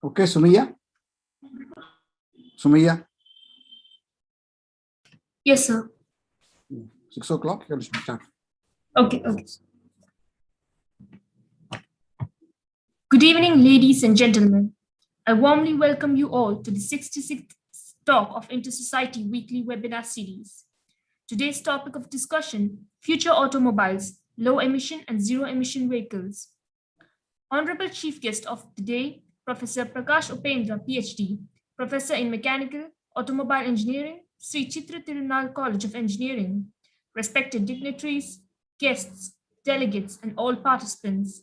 Okay, Sumaya? Sumaya? Yes, sir. 6 o'clock, you should start. Okay. Good evening, ladies and gentlemen. I warmly welcome you all to the 66th talk of Inter-Society Weekly Webinar Series. Today's topic of discussion, future automobiles, low emission and zero emission vehicles. Honorable Chief Guest of the day, Professor Prakash Upendra, PhD, Professor in Mechanical Automobile Engineering, Sri Chitra Tirunal College of Engineering, respected dignitaries, guests, delegates, and all participants.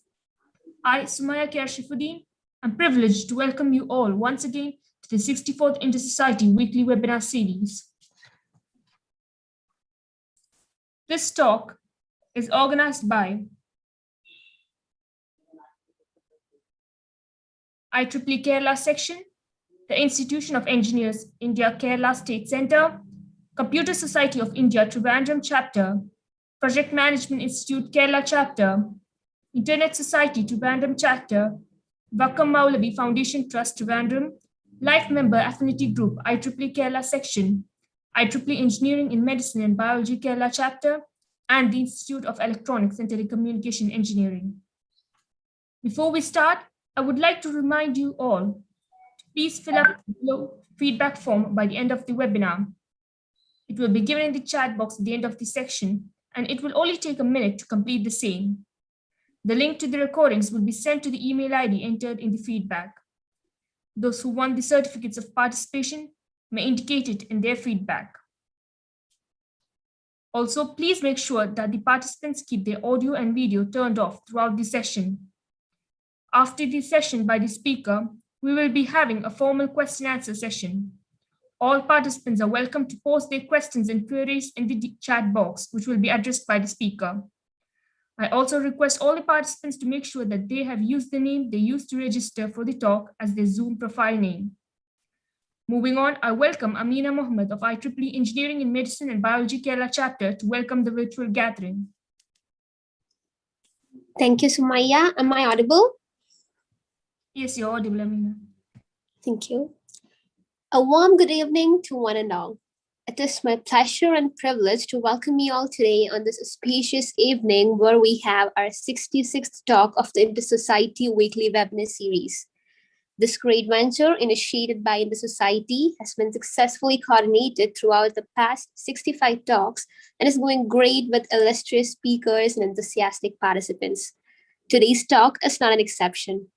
I, Sumaya Kershifuddin, am privileged to welcome you all once again to the 64th Inter-Society Weekly Webinar Series. This talk is organized by IEEE Kerala Section, the Institution of Engineers, India Kerala State Centre, Computer Society of India Trivandrum Chapter, Project Management Institute Kerala Chapter, Internet Society Trivandrum Chapter, Vakam Maulavi Foundation Trust Trivandrum, Life Member Affinity Group IEEE Kerala Section, IEEE Engineering in Medicine and Biology Kerala Chapter, and the Institute of Electronics and Telecommunication Engineering. Before we start, I would like to remind you all to please fill up the feedback form by the end of the webinar. It will be given in the chat box at the end of the section, and it will only take a minute to complete the same. The link to the recordings will be sent to the email ID entered in the feedback. Those who want the certificates of participation may indicate it in their feedback. Also, please make sure that the participants keep their audio and video turned off throughout the session. After the session by the speaker, we will be having a formal question-answer session. All participants are welcome to post their questions and queries in the chat box, which will be addressed by the speaker. I also request all the participants to make sure that they have used the name they used to register for the talk as their Zoom profile name. Moving on, I welcome Amina Mohammed of IEEE Engineering in Medicine and Biology Kerala Chapter to welcome the virtual gathering. Thank you, Sumaya. Am I audible? Yes, you're audible, Amina. Thank you. A warm good evening to one and all. It is my pleasure and privilege to welcome you all today on this auspicious evening where we have our 66th talk of the Inter-Society Weekly Webinar Series. This great venture, initiated by Inter-Society, has been successfully coordinated throughout the past 65 talks and is going great with illustrious speakers and enthusiastic participants. Today's talk is not an exception.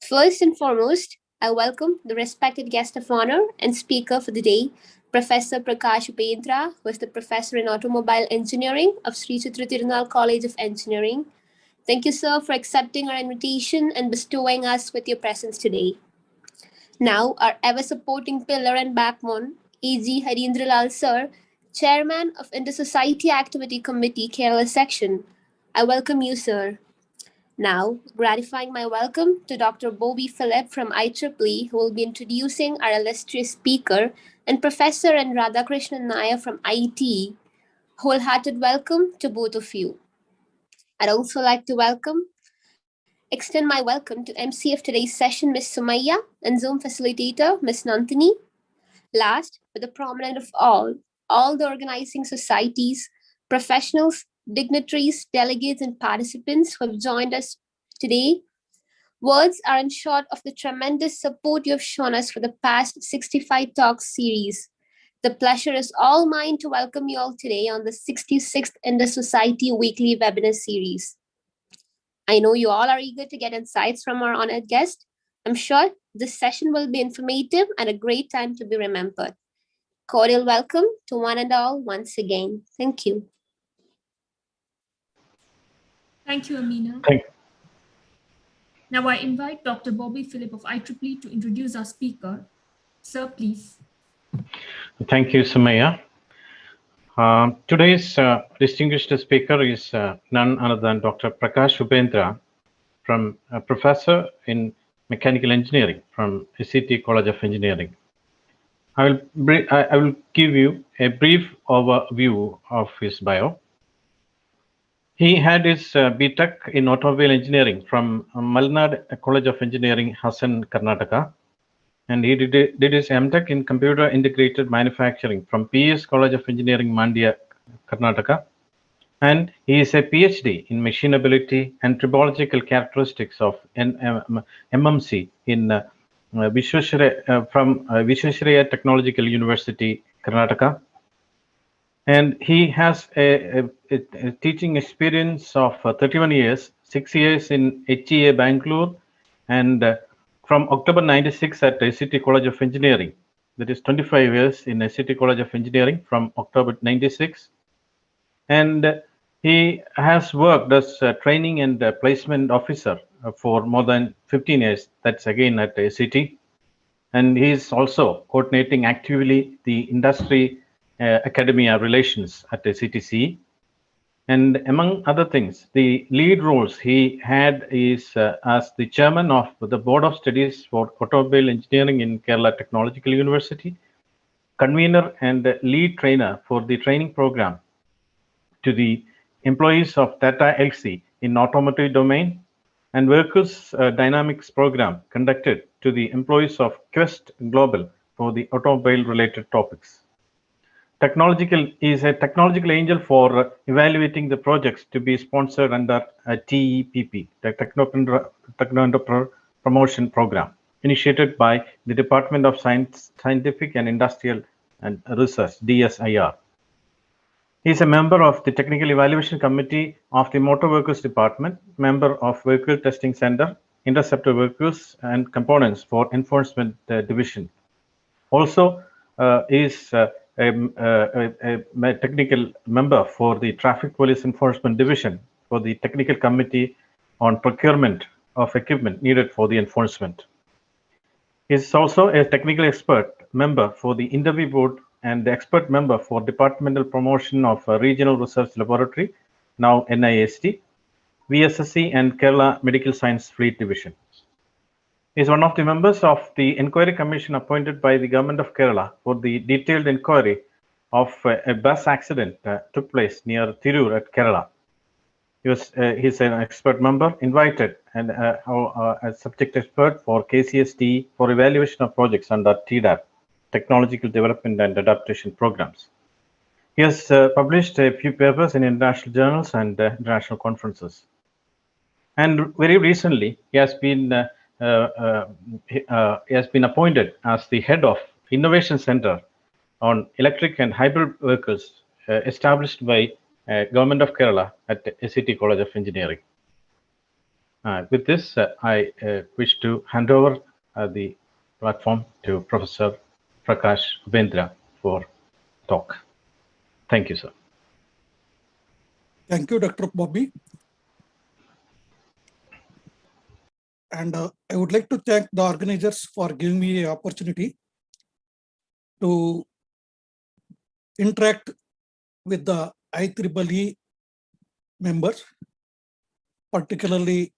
First and foremost, I welcome the respected guest of honor and speaker for the day, Professor Prakash Upendra, who is the Professor in Automobile Engineering of Sri Chitra Tirunal College of Engineering. Thank you, sir, for accepting our invitation and bestowing us with your presence today. Now, our ever-supporting pillar and backbone, A.G. Harindralal, sir, Chairman of Inter-Society Activity Committee, Kerala Section. I welcome you, sir. Now, gratifying my welcome to Dr. Bobby Philip from IEEE, who will be introducing our illustrious speaker, and Professor N. Radhakrishnan Nair from IET. Wholehearted welcome to both of you. I'd also like to extend my welcome to MC of today's session, Ms. Sumaya, and Zoom facilitator, Ms. Nantini. Last, but the prominent of all the organizing societies, professionals, dignitaries, delegates, and participants who have joined us today. Words are in short of the tremendous support you have shown us for the past 65 talks series. The pleasure is all mine to welcome you all today on the 66th Inter-Society Weekly Webinar Series. I know you all are eager to get insights from our honored guest. I'm sure this session will be informative and a great time to be remembered. Cordial welcome to one and all once again. Thank you. Thank you, Amina. Now I invite Dr. Bobby Philip of IEEE to introduce our speaker. Sir, please. Thank you, Sumaya. Today's distinguished speaker is none other than Dr. Prakash Upendra, from Professor in Mechanical Engineering from SCT College of Engineering. I will give you a brief overview of his bio. He had his BTech in automobile engineering from Malnad College of Engineering, Hassan, Karnataka. And he did his MTech in computer integrated manufacturing from PS College of Engineering, Mandya, Karnataka. And he is a PhD in machinability and tribological characteristics of MMC in from Visvesvaraya Technological University, Karnataka. And he has a teaching experience of 31 years, 6 years in HEA Bangalore, and from October 96 at SCT College of Engineering. That is 25 years in SCT College of Engineering from October 96. And he has worked as a training and placement officer for more than 15 years. That's again at SCT. And he is also coordinating actively the industry academia relations at the CTC. And among other things, the lead roles he had is as the chairman of the Board of Studies for Automobile Engineering in Kerala Technological University, convener and lead trainer for the training program to the employees of Tata Elxsi in automotive domain, and Workers Dynamics program conducted to the employees of Quest Global for the automobile related topics. Is a technological angel for evaluating the projects to be sponsored under a TEPP, the Techno Promotion Program, initiated by the Department of Scientific and Industrial and Research, DSIR. He is a member of the Technical Evaluation Committee of the Motor Workers Department, member of Vehicle Testing Center, Interceptor Workers and Components for Enforcement Division. Also is a technical member for the Traffic Police Enforcement Division for the Technical Committee on Procurement of Equipment needed for the enforcement. He is also a technical expert member for the Interview Board and the expert member for Departmental Promotion of Regional Research Laboratory, now NIST, VSSC and Kerala Medical Science Fleet Division. He is one of the members of the Inquiry Commission appointed by the Government of Kerala for the detailed inquiry of a bus accident took place near Tirur at Kerala. He's an expert member invited and a subject expert for KCST for evaluation of projects under TDAP, Technological Development and Adaptation Programs. He has published a few papers in international journals and international conferences. And very recently, he has been appointed as the head of Innovation Center on Electric and Hybrid Vehicles established by Government of Kerala at SCT College of Engineering. With this, I wish to hand over the platform to Professor Prakash Upendra for talk. Thank you, sir. Thank you, Dr. Bobby. And I would like to thank the organizers for giving me an opportunity to interact with the IEEE members, particularly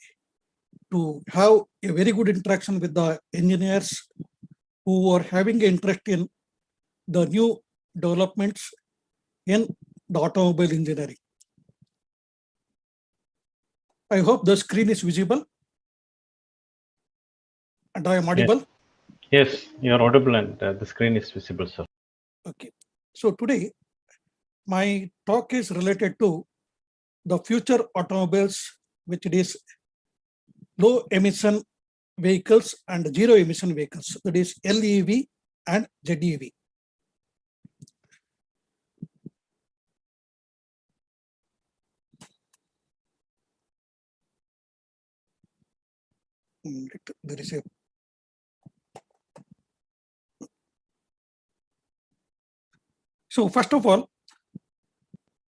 to have a very good interaction with the engineers who are having interest in the new developments in the automobile engineering. I hope the screen is visible and I am audible. Yes, you are audible and the screen is visible, sir. Okay. So today, my talk is related to the future automobiles, which it is low emission vehicles and zero emission vehicles, that is LEV and ZEV. There is a So first of all,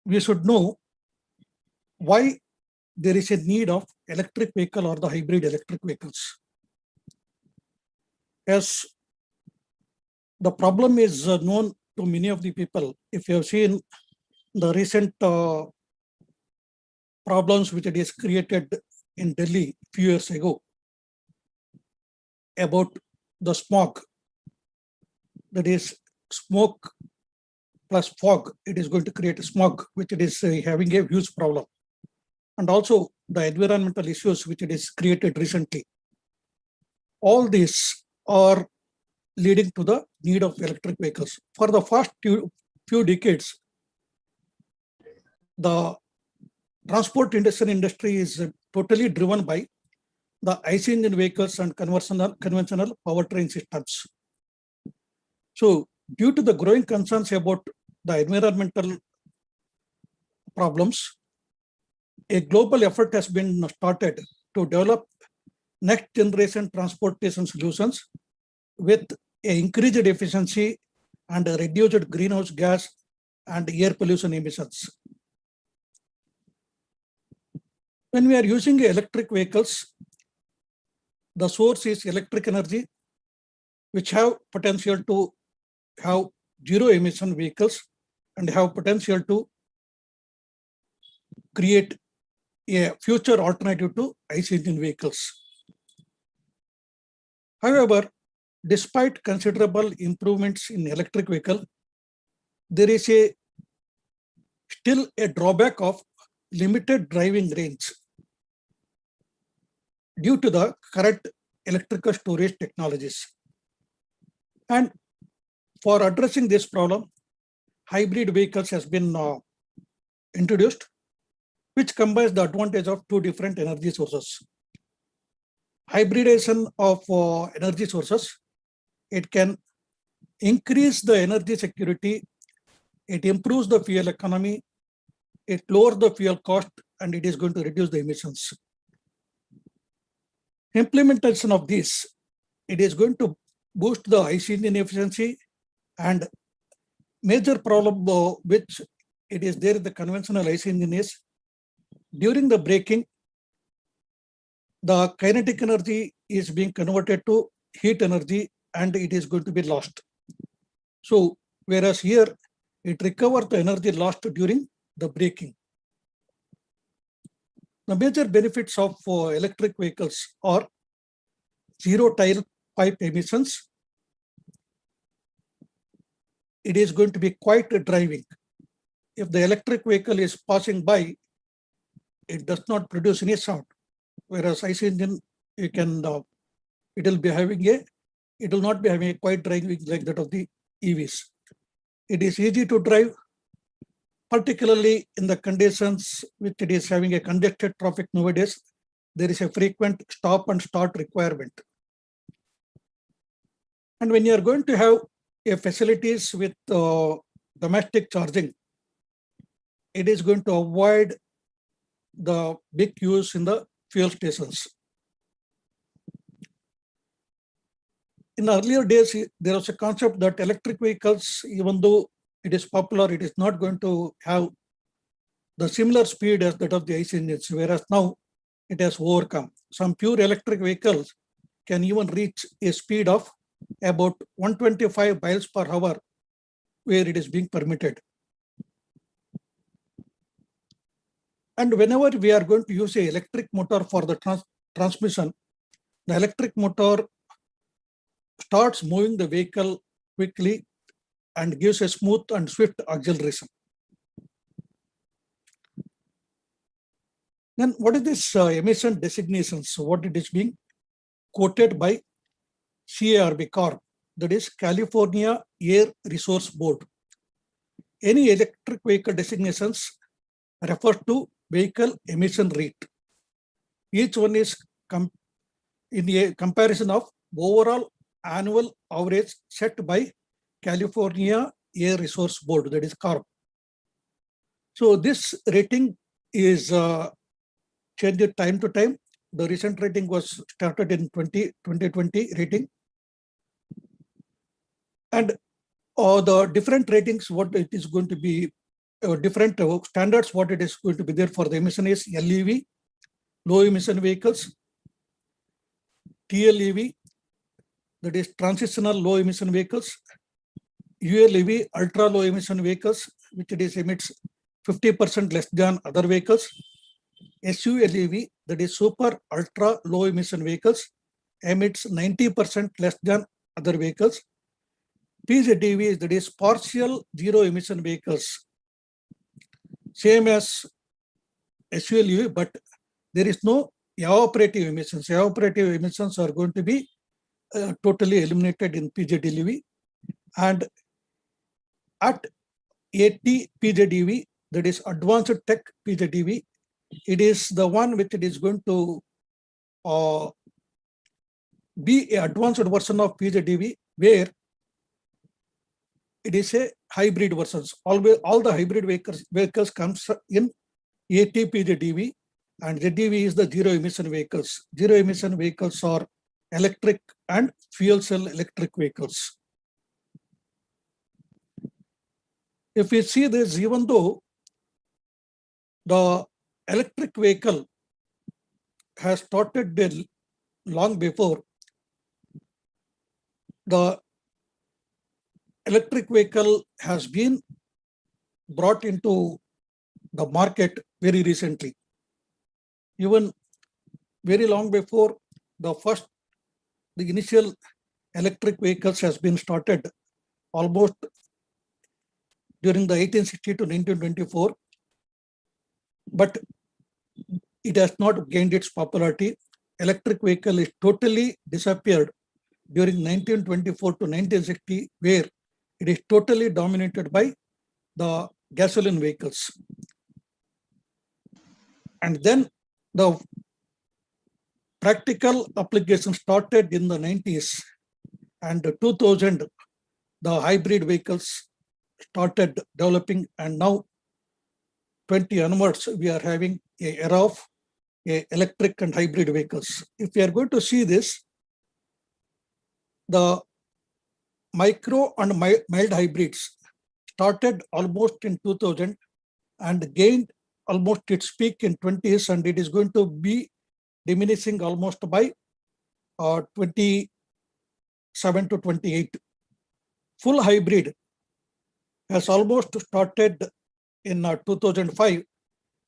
we should know why there is a need of electric vehicle or the hybrid electric vehicles. As the problem is known to many of the people, if you have seen the recent problems which it is created in Delhi a few years ago about the smog, that is smoke plus fog, it is going to create a smog, which it is having a huge problem. and also the environmental issues which it is created recently. All these are leading to the need of electric vehicles. For the first few decades, the transport industry is totally driven by the IC engine vehicles and conventional powertrain systems. So due to the growing concerns about the environmental problems, a global effort has been started to develop next generation transportation solutions with increased efficiency and reduced greenhouse gas and air pollution emissions. When we are using electric vehicles, the source is electric energy, which have potential to have zero emission vehicles and have potential to create a future alternative to IC engine vehicles. However, despite considerable improvements in electric vehicle, there is still a drawback of limited driving range due to the current electrical storage technologies. And for addressing this problem, hybrid vehicles has been introduced, which combines the advantage of two different energy sources. Hybridization of energy sources, it can increase the energy security, it improves the fuel economy, it lowers the fuel cost, and it is going to reduce the emissions. Implementation of this, it is going to boost the IC engine efficiency, and major problem which it is there in the conventional IC engine is during the braking, the kinetic energy is being converted to heat energy and it is going to be lost. So whereas here it recovers the energy lost during the braking. The major benefits of electric vehicles are zero tailpipe emissions. It is going to be quiet driving. If the electric vehicle is passing by, it does not produce any sound. Whereas IC engine, you can, it will not be having a quiet driving like that of the EVs. It is easy to drive, particularly in the conditions which it is having a congested traffic nowadays. There is a frequent stop and start requirement. And when you are going to have a facilities with domestic charging, it is going to avoid the big use in the fuel stations. In earlier days, there was a concept that electric vehicles, even though it is popular, it is not going to have the similar speed as that of the IC engines, whereas now it has overcome. Some pure electric vehicles can even reach a speed of about 125 miles per hour where it is being permitted. And whenever we are going to use an electric motor for the transmission, the electric motor starts moving the vehicle quickly and gives a smooth and swift acceleration. Then what is this emission designations? What it is being quoted by CARB, that is California Air Resource Board. Any electric vehicle designations refer to vehicle emission rate. Each one is in a comparison of overall annual average set by California Air Resource Board, that is CARB. So this rating is changed time to time. The recent rating was started in 2020 rating. And the different ratings, what it is going to be, different standards, what it is going to be there for the emission is LEV, low emission vehicles, TLEV, that is transitional low emission vehicles, ULEV, ultra low emission vehicles, which it is emits 50% less than other vehicles, SULEV, that is super ultra low emission vehicles, emits 90% less than other vehicles, PZEV, that is partial zero emission vehicles, same as SULUV, but there is no evaporative emissions. Evaporative emissions are going to be totally eliminated in PJDLUV. And at 80 PJDV, that is advanced tech PJDV, it is the one which it is going to be an advanced version of PJDV, where it is a hybrid versions. All the hybrid vehicles comes in 80 PJDV, and ZDV is the zero emission vehicles. Zero emission vehicles are electric and fuel cell electric vehicles. If we see this, even though the electric vehicle has started long before, the electric vehicle has been brought into the market very recently. Even very long before the initial electric vehicles has been started, almost during the 1860 to 1924, but it has not gained its popularity. Electric vehicle is totally disappeared during 1924 to 1960, where it is totally dominated by the gasoline vehicles. And then the practical application started in the 90s, and 2000, the hybrid vehicles started developing, and now 20 onwards, we are having an era of electric and hybrid vehicles. If we are going to see this, the micro and mild hybrids started almost in 2000 and gained almost its peak in 20s, and it is going to be diminishing almost by 27 to 28. Full hybrid has almost started in 2005,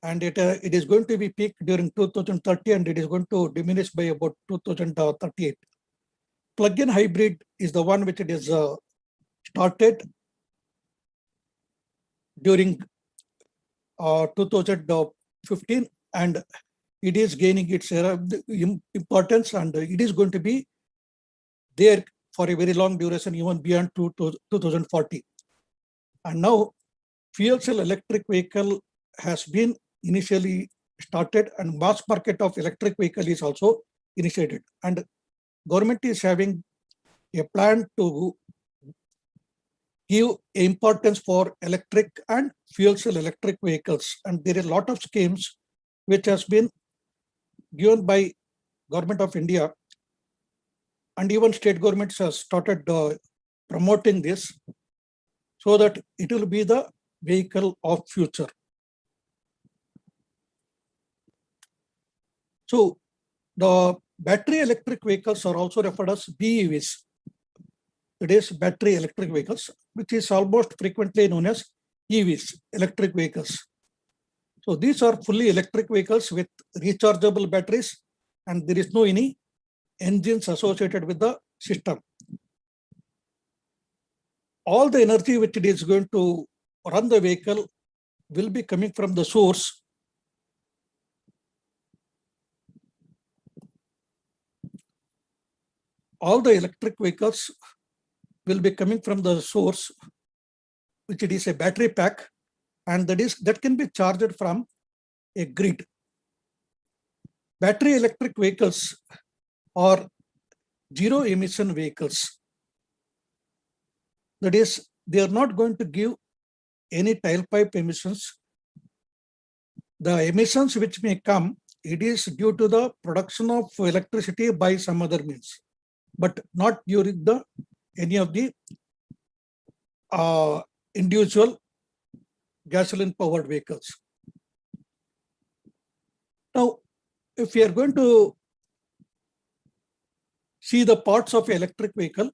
and it is going to be peak during 2030, and it is going to diminish by about 2038. Plug-in hybrid is the one which it is started during 2015, and it is gaining its importance, and it is going to be there for a very long duration, even beyond 2040. And now fuel cell electric vehicle has been initially started, and mass market of electric vehicle is also initiated. And government is having a plan to give importance for electric and fuel cell electric vehicles. And there are a lot of schemes which has been given by Government of India, and even state governments have started promoting this, so that it will be the vehicle of future. So the battery electric vehicles are also referred as BEVs. It is battery electric vehicles, which is almost frequently known as EVs, electric vehicles. So these are fully electric vehicles with rechargeable batteries, and there is no any engines associated with the system. All the energy which it is going to run the vehicle will be coming from the source. All the electric vehicles will be coming from the source, which it is a battery pack, and that can be charged from a grid. Battery electric vehicles are zero emission vehicles. That is, they are not going to give any tailpipe emissions. The emissions which may come, it is due to the production of electricity by some other means, but not during any of the individual gasoline powered vehicles. Now, if we are going to see the parts of electric vehicle,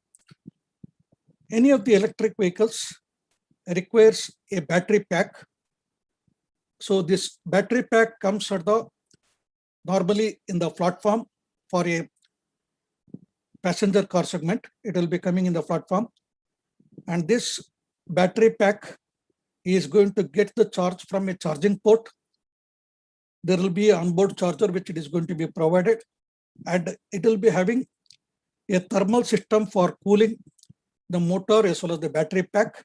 any of the electric vehicles requires a battery pack. So this battery pack comes at normally in the platform for a passenger car segment. It will be coming in the platform, and this battery pack is going to get the charge from a charging port, There will be an onboard charger which it is going to be provided, and it will be having a thermal system for cooling the motor as well as the battery pack.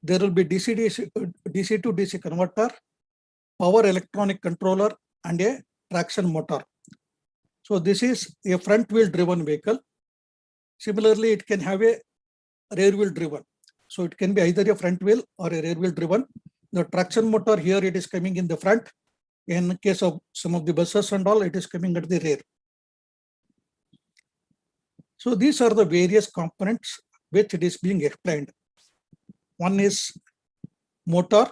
There will be DC to DC converter, power electronic controller, and a traction motor. So this is a front wheel driven vehicle. Similarly, it can have a rear wheel driven. So it can be either a front wheel or a rear wheel driven. The traction motor here, it is coming in the front. In case of some of the buses and all, it is coming at the rear. So these are the various components which it is being explained. One is motor,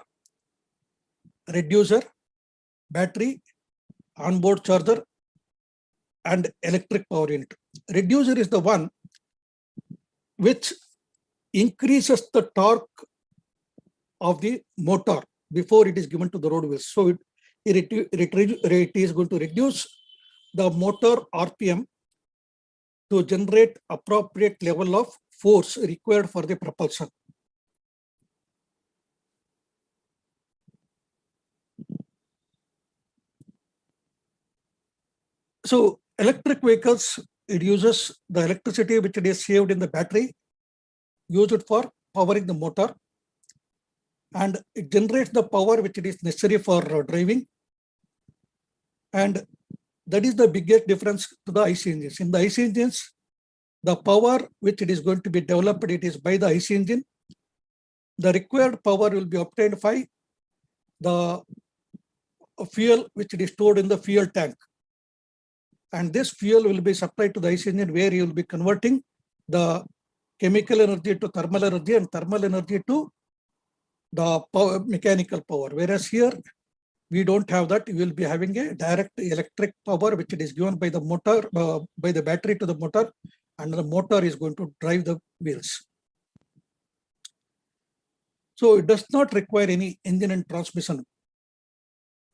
reducer, battery, onboard charger, and electric power unit. Reducer is the one which increases the torque of the motor before it is given to the road wheels. So it is going to reduce the motor RPM to generate appropriate level of force required for the propulsion. So electric vehicles, it uses the electricity which it is saved in the battery, use it for powering the motor, and it generates the power which it is necessary for driving. And that is the biggest difference to the IC engines. In the IC engines, the power which it is going to be developed, it is by the IC engine. The required power will be obtained by the fuel which it is stored in the fuel tank. And this fuel will be supplied to the IC engine, where you will be converting the chemical energy to thermal energy and thermal energy to the power, mechanical power. Whereas here, we don't have that. You will be having a direct electric power which it is given by the motor, by the battery to the motor, and the motor is going to drive the wheels. So it does not require any engine and transmission.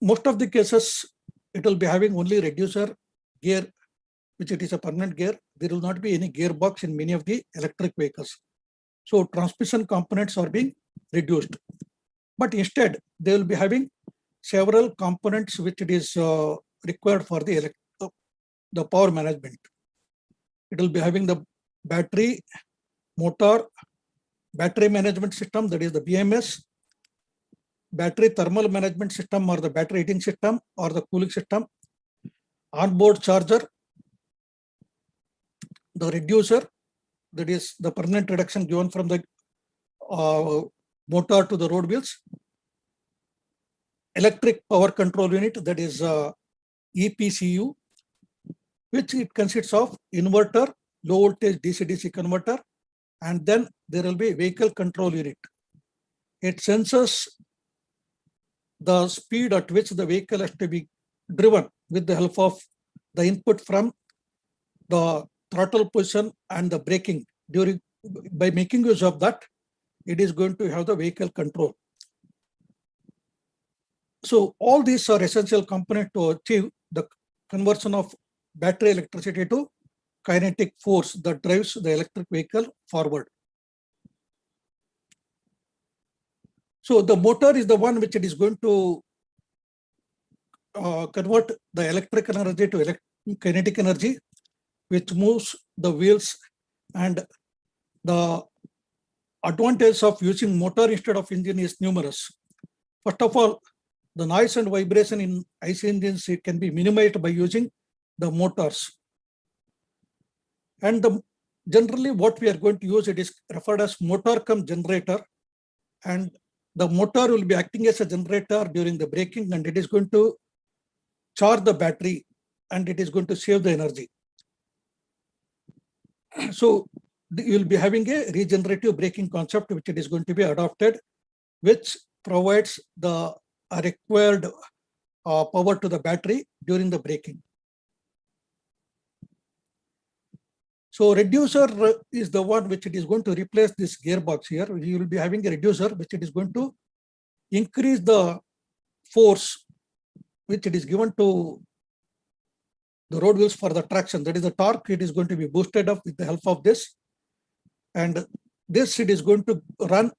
Most of the cases, it will be having only reducer, gear, which it is a permanent gear. There will not be any gearbox in many of the electric vehicles. So transmission components are being reduced. But instead, they will be having several components which it is required for the power management. It will be having the battery, motor, battery management system, that is the BMS, battery thermal management system or the battery heating system or the cooling system, onboard charger, the reducer, that is the permanent reduction given from the motor to the road wheels, electric power control unit, that is EPCU, which it consists of inverter, low voltage DC-DC converter, and then there will be vehicle control unit. It senses the speed at which the vehicle has to be driven with the help of the input from the throttle position and the braking. By making use of that, it is going to have the vehicle control. So all these are essential components to achieve the conversion of battery electricity to kinetic force that drives the electric vehicle forward. So the motor is the one which it is going to convert the electrical energy to kinetic energy, which moves the wheels. And the advantage of using motor instead of engine is numerous. First of all, the noise and vibration in IC engines, it can be minimized by using the motors. And generally what we are going to use, it is referred as motor cum generator. And the motor will be acting as a generator during the braking, and it is going to charge the battery, and it is going to save the energy. So you will be having a regenerative braking concept which it is going to be adopted, which provides the required power to the battery during the braking. So reducer is the one which it is going to replace this gearbox here. You will be having a reducer which it is going to increase the force which it is given to the road wheels for the traction. That is the torque. It is going to be boosted up with the help of this. And this, it is going to run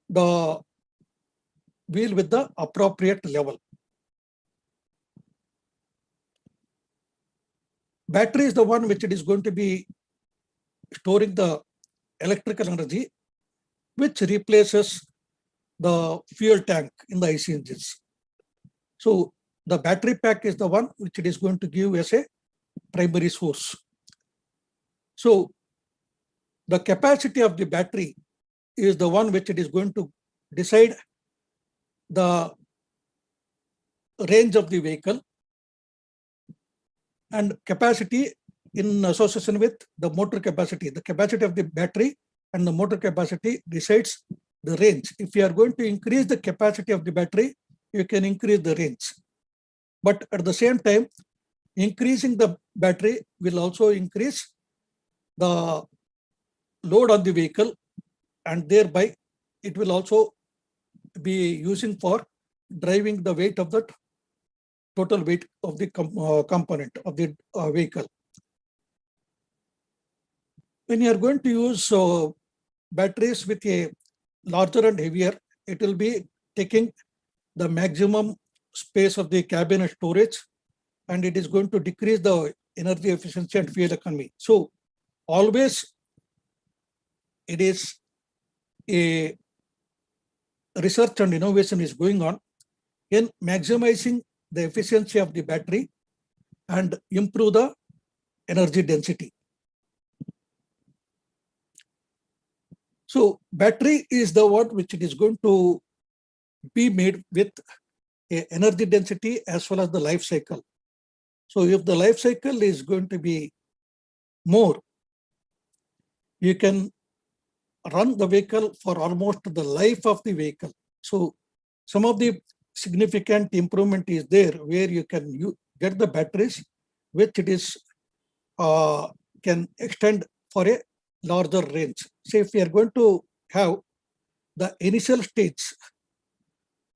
the wheel with the appropriate level. battery is the one which it is going to be storing the electrical energy, which replaces the fuel tank in the IC engines. So the battery pack is the one which it is going to give as a primary source. So the capacity of the battery is the one which it is going to decide the range of the vehicle, and capacity in association with the motor capacity. The capacity of the battery and the motor capacity decides the range. If you are going to increase the capacity of the battery, you can increase the range. But at the same time, increasing the battery will also increase the load on the vehicle, and thereby it will also be using for driving the weight of the total weight of the component of the vehicle. When you are going to use batteries with a larger and heavier, it will be taking the maximum space of the cabin and storage, and it is going to decrease the energy efficiency and fuel economy. So always it is a research and innovation is going on in maximizing the efficiency of the battery and improve the energy density. So battery is the one which it is going to be made with a energy density as well as the life cycle. So if the life cycle is going to be more, you can run the vehicle for almost the life of the vehicle. So some of the significant improvement is there where you can get the batteries which it is can extend for a larger range. Say if we are going to have the initial stage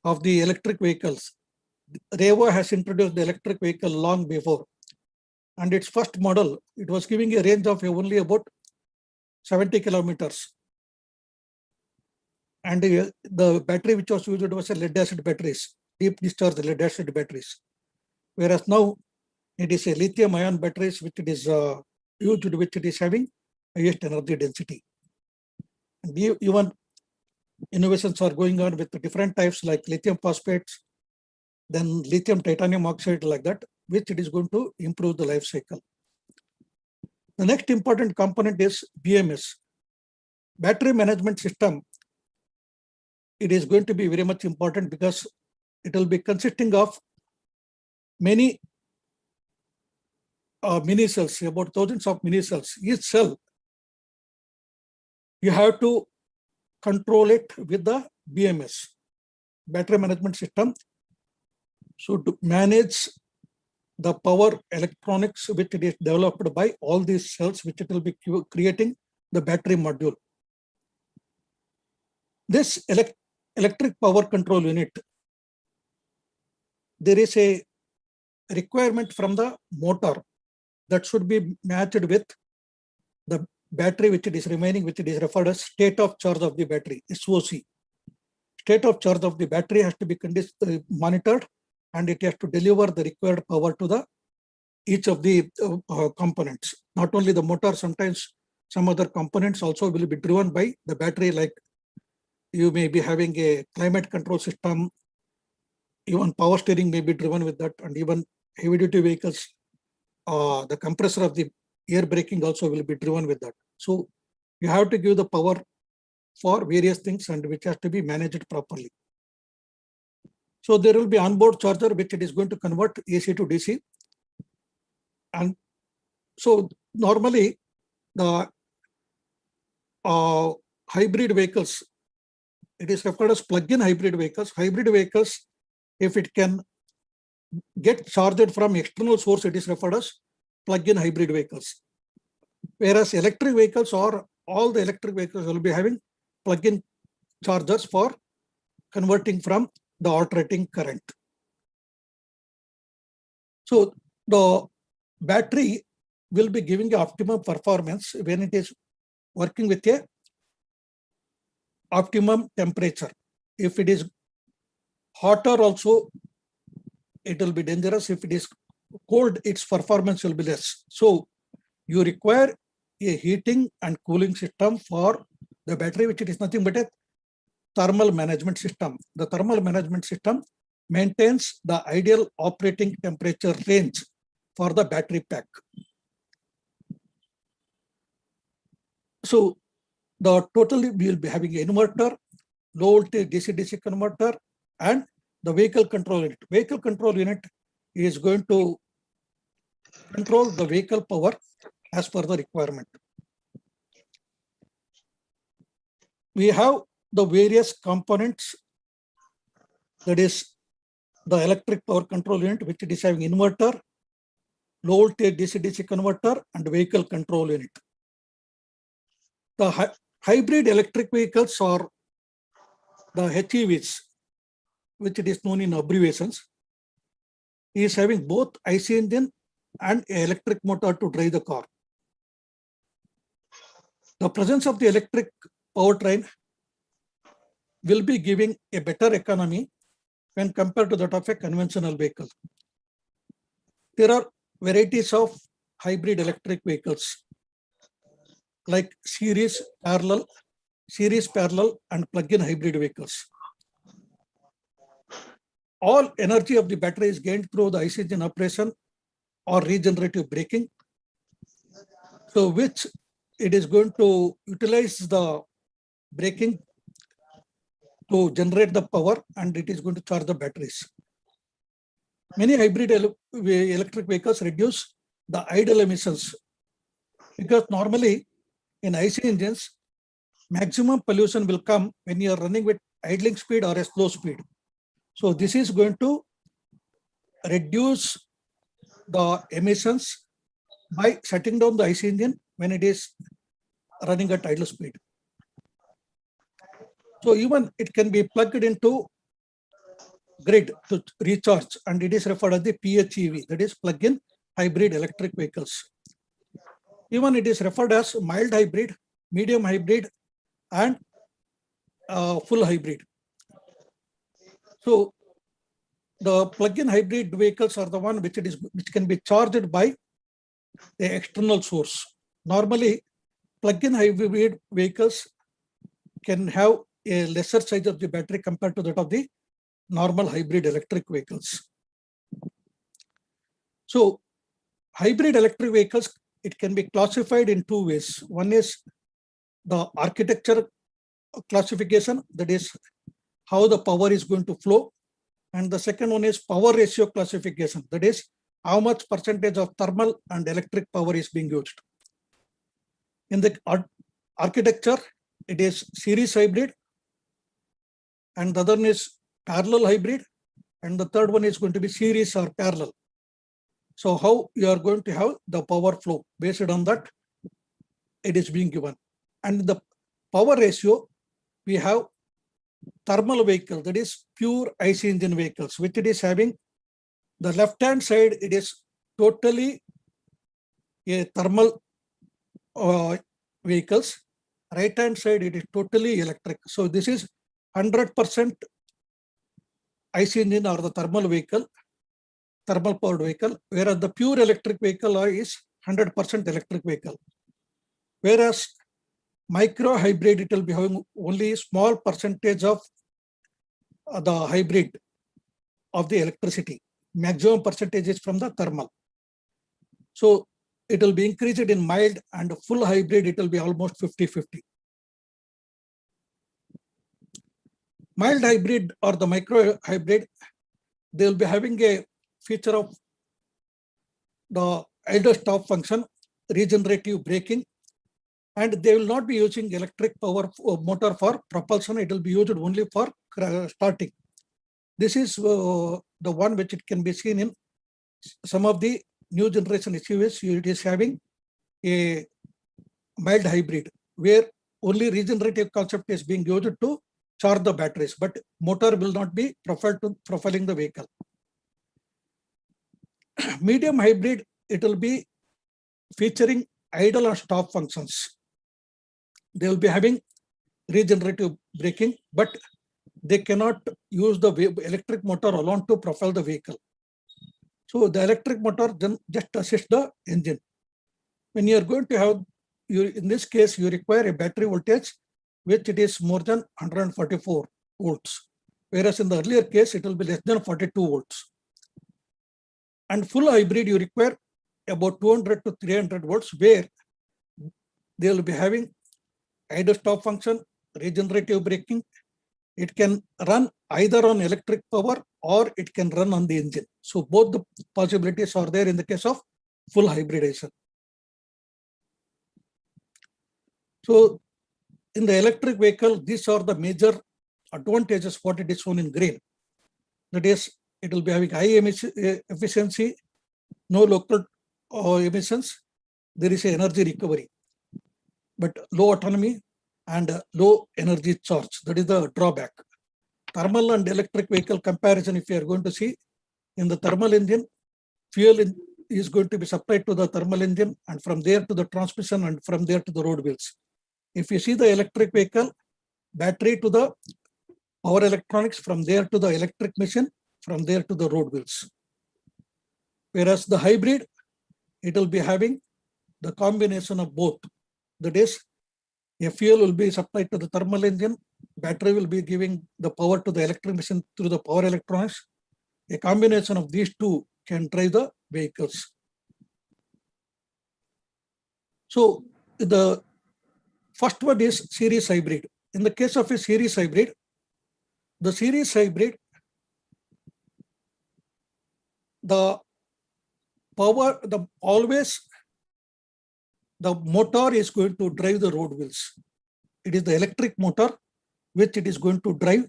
of the electric vehicles, Revo has introduced the electric vehicle long before, and its first model, it was giving a range of only about 70 kilometers. And the battery which was used was a lead acid batteries, deep discharge lead acid batteries. Whereas now it is a lithium ion batteries which it is used, which it is having highest energy density. And even innovations are going on with the different types like lithium phosphates, then lithium titanium oxide like that, which it is going to improve the life cycle. The next important component is BMS, battery management system. It is going to be very much important because it will be consisting of many mini cells, about thousands of mini cells. Each cell, you have to control it with the BMS, battery management system. So to manage the power electronics which it is developed by all these cells, which it will be creating the battery module. This electric power control unit, there is a requirement from the motor that should be matched with the battery which it is remaining, which it is referred as state of charge of the battery, SOC. State of charge of the battery has to be monitored, and it has to deliver the required power to each of the components. Not only the motor, sometimes some other components also will be driven by the battery, like you may be having a climate control system, even power steering may be driven with that, and even heavy duty vehicles, the compressor of the air braking also will be driven with that. So you have to give the power for various things, and which has to be managed properly. So there will be onboard charger which it is going to convert AC to DC. And so normally the hybrid vehicles, it is referred as plug-in hybrid vehicles. Hybrid vehicles, if it can get charged from external source, it is referred as plug-in hybrid vehicles. Whereas electric vehicles, or all the electric vehicles, will be having plug-in chargers for converting from the alternating current. So the battery will be giving optimum performance when it is working with a optimum temperature. If it is hotter also, it will be dangerous. If it is cold, its performance will be less. So you require a heating and cooling system for the battery, which it is nothing but a thermal management system. The thermal management system maintains the ideal operating temperature range for the battery pack. So the totally we will be having an inverter, low voltage DC-DC converter, and the vehicle control unit. Vehicle control unit is going to control the vehicle power as per the requirement. We have the various components, that is the electric power control unit, which it is having inverter, low voltage DC-DC converter, and vehicle control unit. The hybrid electric vehicles, or the HEVs, which it is known in abbreviations, is having both IC engine and an electric motor to drive the car. The presence of the electric powertrain will be giving a better economy when compared to that of a conventional vehicle. There are varieties of hybrid electric vehicles like series, parallel, and plug-in hybrid vehicles. All energy of the battery is gained through the IC engine operation or regenerative braking. So which it is going to utilize the braking to generate the power, and it is going to charge the batteries. Many hybrid electric vehicles reduce the idle emissions, because normally in IC engines, maximum pollution will come when you are running with idling speed or a slow speed. So this is going to reduce the emissions by shutting down the IC engine when it is running at idle speed. So even it can be plugged into grid to recharge, and it is referred as the PHEV, that is plug-in hybrid electric vehicles. Even it is referred as mild hybrid, medium hybrid, and full hybrid. So the plug-in hybrid vehicles are the one which can be charged by the external source. Normally, plug-in hybrid vehicles can have a lesser size of the battery compared to that of the normal hybrid electric vehicles. So hybrid electric vehicles, it can be classified in two ways. One is the architecture classification, that is how the power is going to flow. And the second one is power ratio classification, that is how much percentage of thermal and electric power is being used. In the architecture, it is series hybrid, and the other one is parallel hybrid, and the third one is going to be series or parallel. So how you are going to have the power flow, based on that it is being given. And the power ratio, we have thermal vehicle, that is pure IC engine vehicles, which it is having the left hand side, it is totally a thermal vehicles, right hand side it is totally electric. So this is 100% IC engine or the thermal vehicle, thermal powered vehicle, whereas the pure electric vehicle is 100% electric vehicle. Whereas micro hybrid, it will be having only small percentage of the hybrid of the electricity. Maximum percentage is from the thermal. So it will be increased in mild, and full hybrid, it will be almost 50-50. Mild hybrid or the micro hybrid, they will be having a feature of the idle stop function, regenerative braking, and they will not be using electric power motor for propulsion. It will be used only for starting. This is the one which it can be seen in some of the new generation SUVs. It is having a mild hybrid where only regenerative concept is being used to charge the batteries, but motor will not be profiling the vehicle. Medium hybrid, it will be featuring idle and stop functions. They will be having regenerative braking, but they cannot use the electric motor alone to profile the vehicle. So the electric motor then just assists the engine. When you are going to have, in this case, you require a battery voltage, which it is more than 144 volts. Whereas in the earlier case, it will be less than 42 volts. And full hybrid, you require about 200 to 300 volts, where they will be having idle stop function, regenerative braking. It can run either on electric power or it can run on the engine. So both the possibilities are there in the case of full hybridization. So in the electric vehicle, these are the major advantages what it is shown in green. That is, it will be having high efficiency, no local emissions. There is energy recovery, but low autonomy and low energy charge. That is the drawback. Thermal and electric vehicle comparison, if you are going to see, in the thermal engine, fuel is going to be supplied to the thermal engine, and from there to the transmission, and from there to the road wheels. If you see the electric vehicle, battery to the power electronics, from there to the electric machine, from there to the road wheels. Whereas the hybrid, it will be having the combination of both. That is, a fuel will be supplied to the thermal engine, battery will be giving the power to the electric machine through the power electronics. A combination of these two can drive the vehicles. So the first one is series hybrid. In the case of a series hybrid, the series hybrid, the power, always the motor is going to drive the road wheels. It is the electric motor which it is going to drive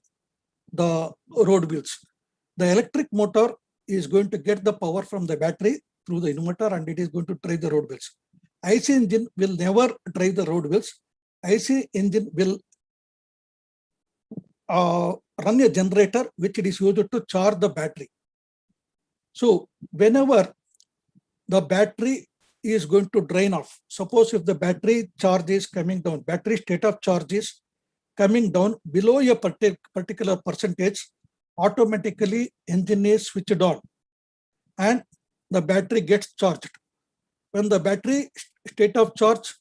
the road wheels. The electric motor is going to get the power from the battery through the inverter, and it is going to drive the road wheels. IC engine will never drive the road wheels. IC engine will run a generator which it is used to charge the battery. So whenever the battery is going to drain off, suppose if the battery charge is coming down, battery state of charge is coming down below a particular percentage, automatically engine is switched on and the battery gets charged. When the battery state of charge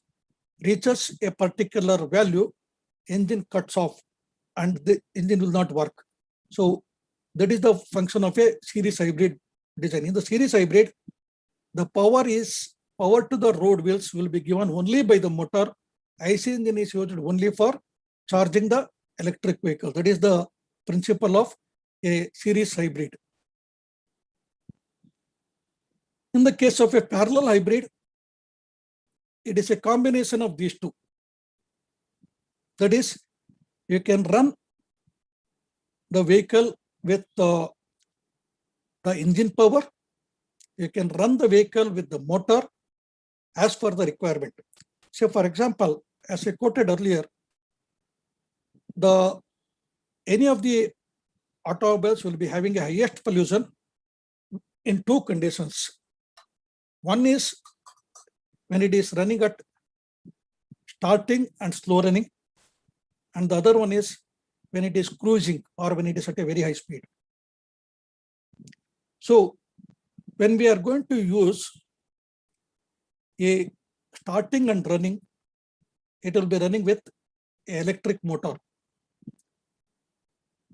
reaches a particular value, engine cuts off and the engine will not work. So that is the function of a series hybrid design. In the series hybrid, the power to the road wheels will be given only by the motor. IC engine is used only for charging the electric vehicle. That is the principle of a series hybrid. In the case of a parallel hybrid, it is a combination of these two. That is, you can run the vehicle with the engine power. You can run the vehicle with the motor as per the requirement. So for example, as I quoted earlier, any of the automobiles will be having a highest pollution in two conditions. One is when it is running at starting and slow running, and the other one is when it is cruising or when it is at a very high speed. So when we are going to use a starting and running, it will be running with an electric motor.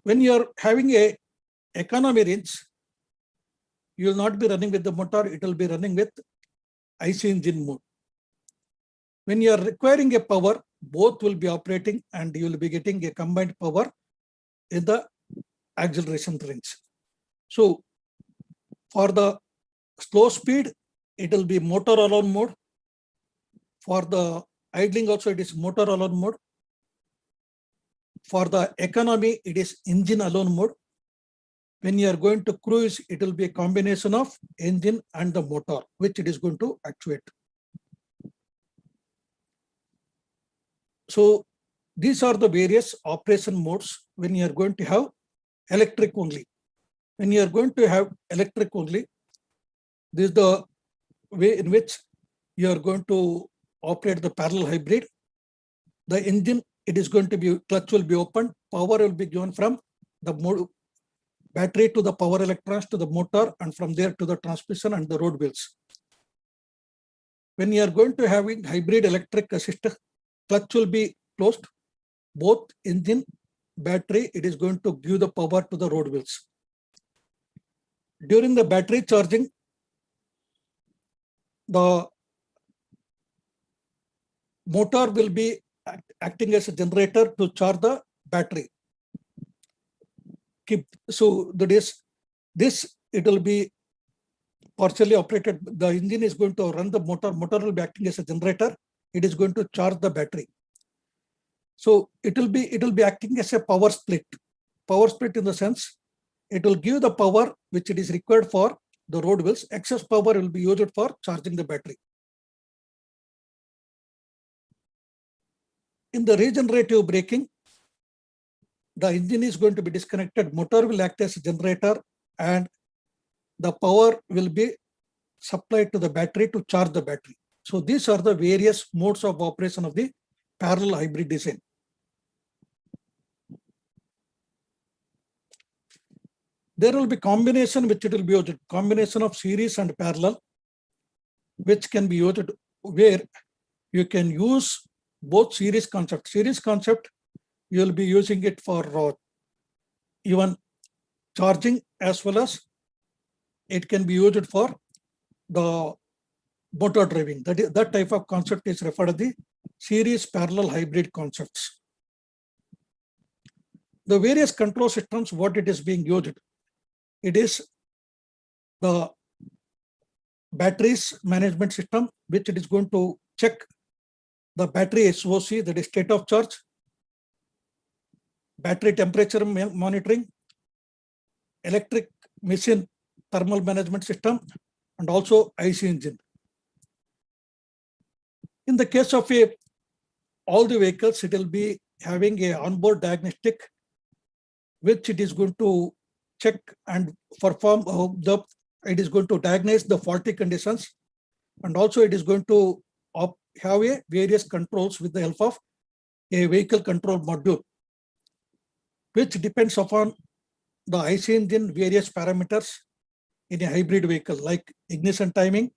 When you are having a economy range, you will not be running with the motor, it will be running with IC engine mode. When you are requiring a power, both will be operating and you will be getting a combined power in the acceleration range. So for the slow speed, it will be motor alone mode. For the idling also, it is motor alone mode. For the economy, it is engine alone mode. When you are going to cruise, it will be a combination of engine and the motor, which it is going to actuate. So these are the various operation modes when you are going to have electric only. When you are going to have electric only, this is the way in which you are going to operate the parallel hybrid. The engine, it is going to be, clutch will be opened, power will be given from the battery to the power electrons to the motor, and from there to the transmission and the road wheels. When you are going to having hybrid electric system, clutch will be closed, both engine, battery, it is going to give the power to the road wheels. During the battery charging, the motor will be acting as a generator to charge the battery. So that is this, it will be partially operated. The engine is going to run the motor. Motor will be acting as a generator. It is going to charge the battery. So it will be acting as a power split. Power split in the sense, it will give the power which it is required for the road wheels. Excess power will be used for charging the battery. In the regenerative braking, the engine is going to be disconnected. Motor will act as a generator, and the power will be supplied to the battery to charge the battery. So these are the various modes of operation of the parallel hybrid design. There will be combination which it will be used, combination of series and parallel, which can be used where you can use both series concept. Series concept, you will be using it for even charging, as well as it can be used for the motor driving. That type of concept is referred to the series parallel hybrid concepts. The various control systems, what it is being used, it is the batteries management system, which it is going to check the battery SOC, that is state of charge, battery temperature monitoring, electric machine thermal management system, and also IC engine. In the case of all the vehicles, it will be having a onboard diagnostic, which it is going to check and perform it is going to diagnose the faulty conditions, and also it is going to have a various controls with the help of a vehicle control module, which depends upon the IC engine various parameters in a hybrid vehicle, like ignition timing,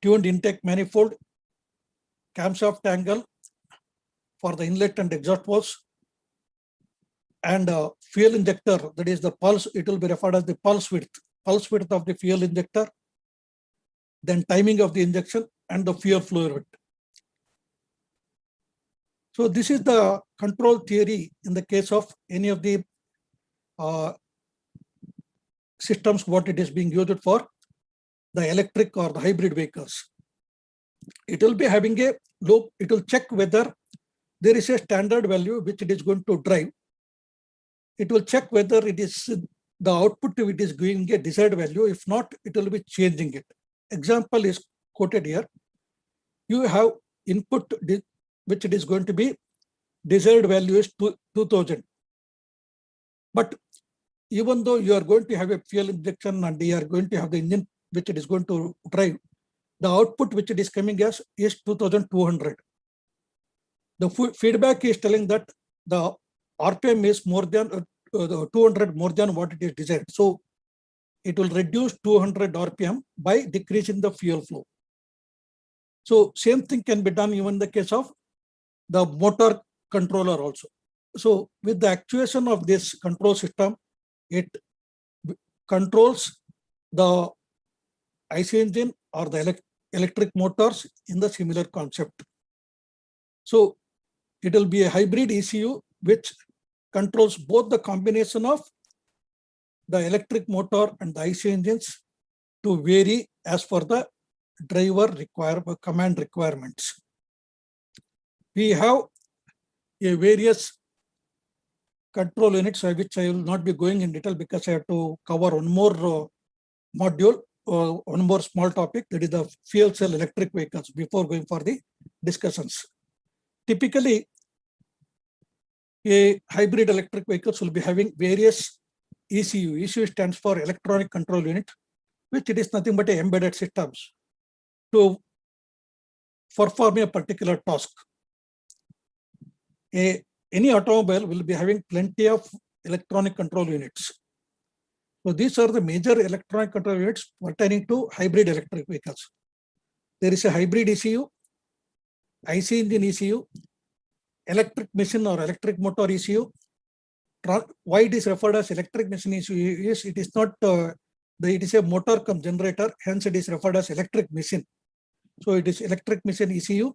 tuned intake manifold, camshaft angle for the inlet and exhaust valves, and fuel injector, that is the pulse, it will be referred as the pulse width of the fuel injector, then timing of the injection, and the fuel flow rate. So this is the control theory in the case of any of the systems, what it is being used for the electric or the hybrid vehicles. It will be having a loop, it will check whether there is a standard value which it is going to drive. It will check whether it is the output, if it is giving a desired value. If not, it will be changing it. Example is quoted here. You have input which it is going to be desired value is 2000. But even though you are going to have a fuel injection and you are going to have the engine which it is going to drive, the output which it is coming as is 2200. The feedback is telling that the RPM is more than 200 more than what it is desired. So it will reduce 200 RPM by decreasing the fuel flow. So same thing can be done even in the case of the motor controller also. So with the actuation of this control system, it controls the IC engine or the electric motors in the similar concept. So it will be a hybrid ECU which controls both the combination of the electric motor and the IC engines to vary as per the driver command requirements. We have a various control units, which I will not be going in detail because I have to cover one more module or one more small topic, that is the fuel cell electric vehicles, before going for the discussions. Typically, a hybrid electric vehicles will be having various ECU. ECU stands for electronic control unit, which it is nothing but embedded systems to perform a particular task. Any automobile will be having plenty of electronic control units. So these are the major electronic control units pertaining to hybrid electric vehicles. There is a hybrid ECU, IC engine ECU, electric machine or electric motor ECU. Why it is referred as electric machine ECU is it is not it is a motor cum generator, hence it is referred as electric machine. So it is electric machine ECU.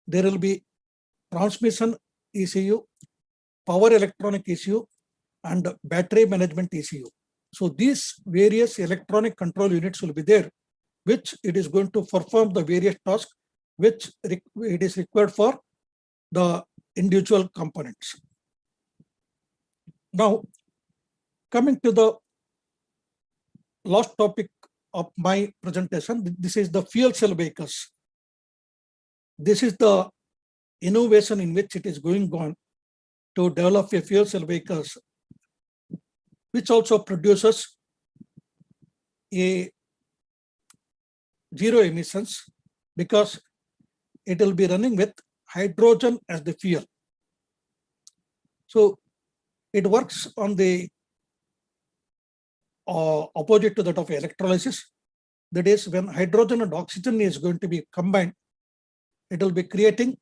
There will be transmission ECU, power electronic ECU, and battery management ECU. So these various electronic control units will be there, which it is going to perform the various tasks which it is required for the individual components. Now, coming to the last topic of my presentation, this is the fuel cell vehicles. This is the innovation in which it is going on to develop a fuel cell vehicles, which also produces a zero emissions because it will be running with hydrogen as the fuel. So it works on the opposite to that of electrolysis. That is, when hydrogen and oxygen is going to be combined, it will be creating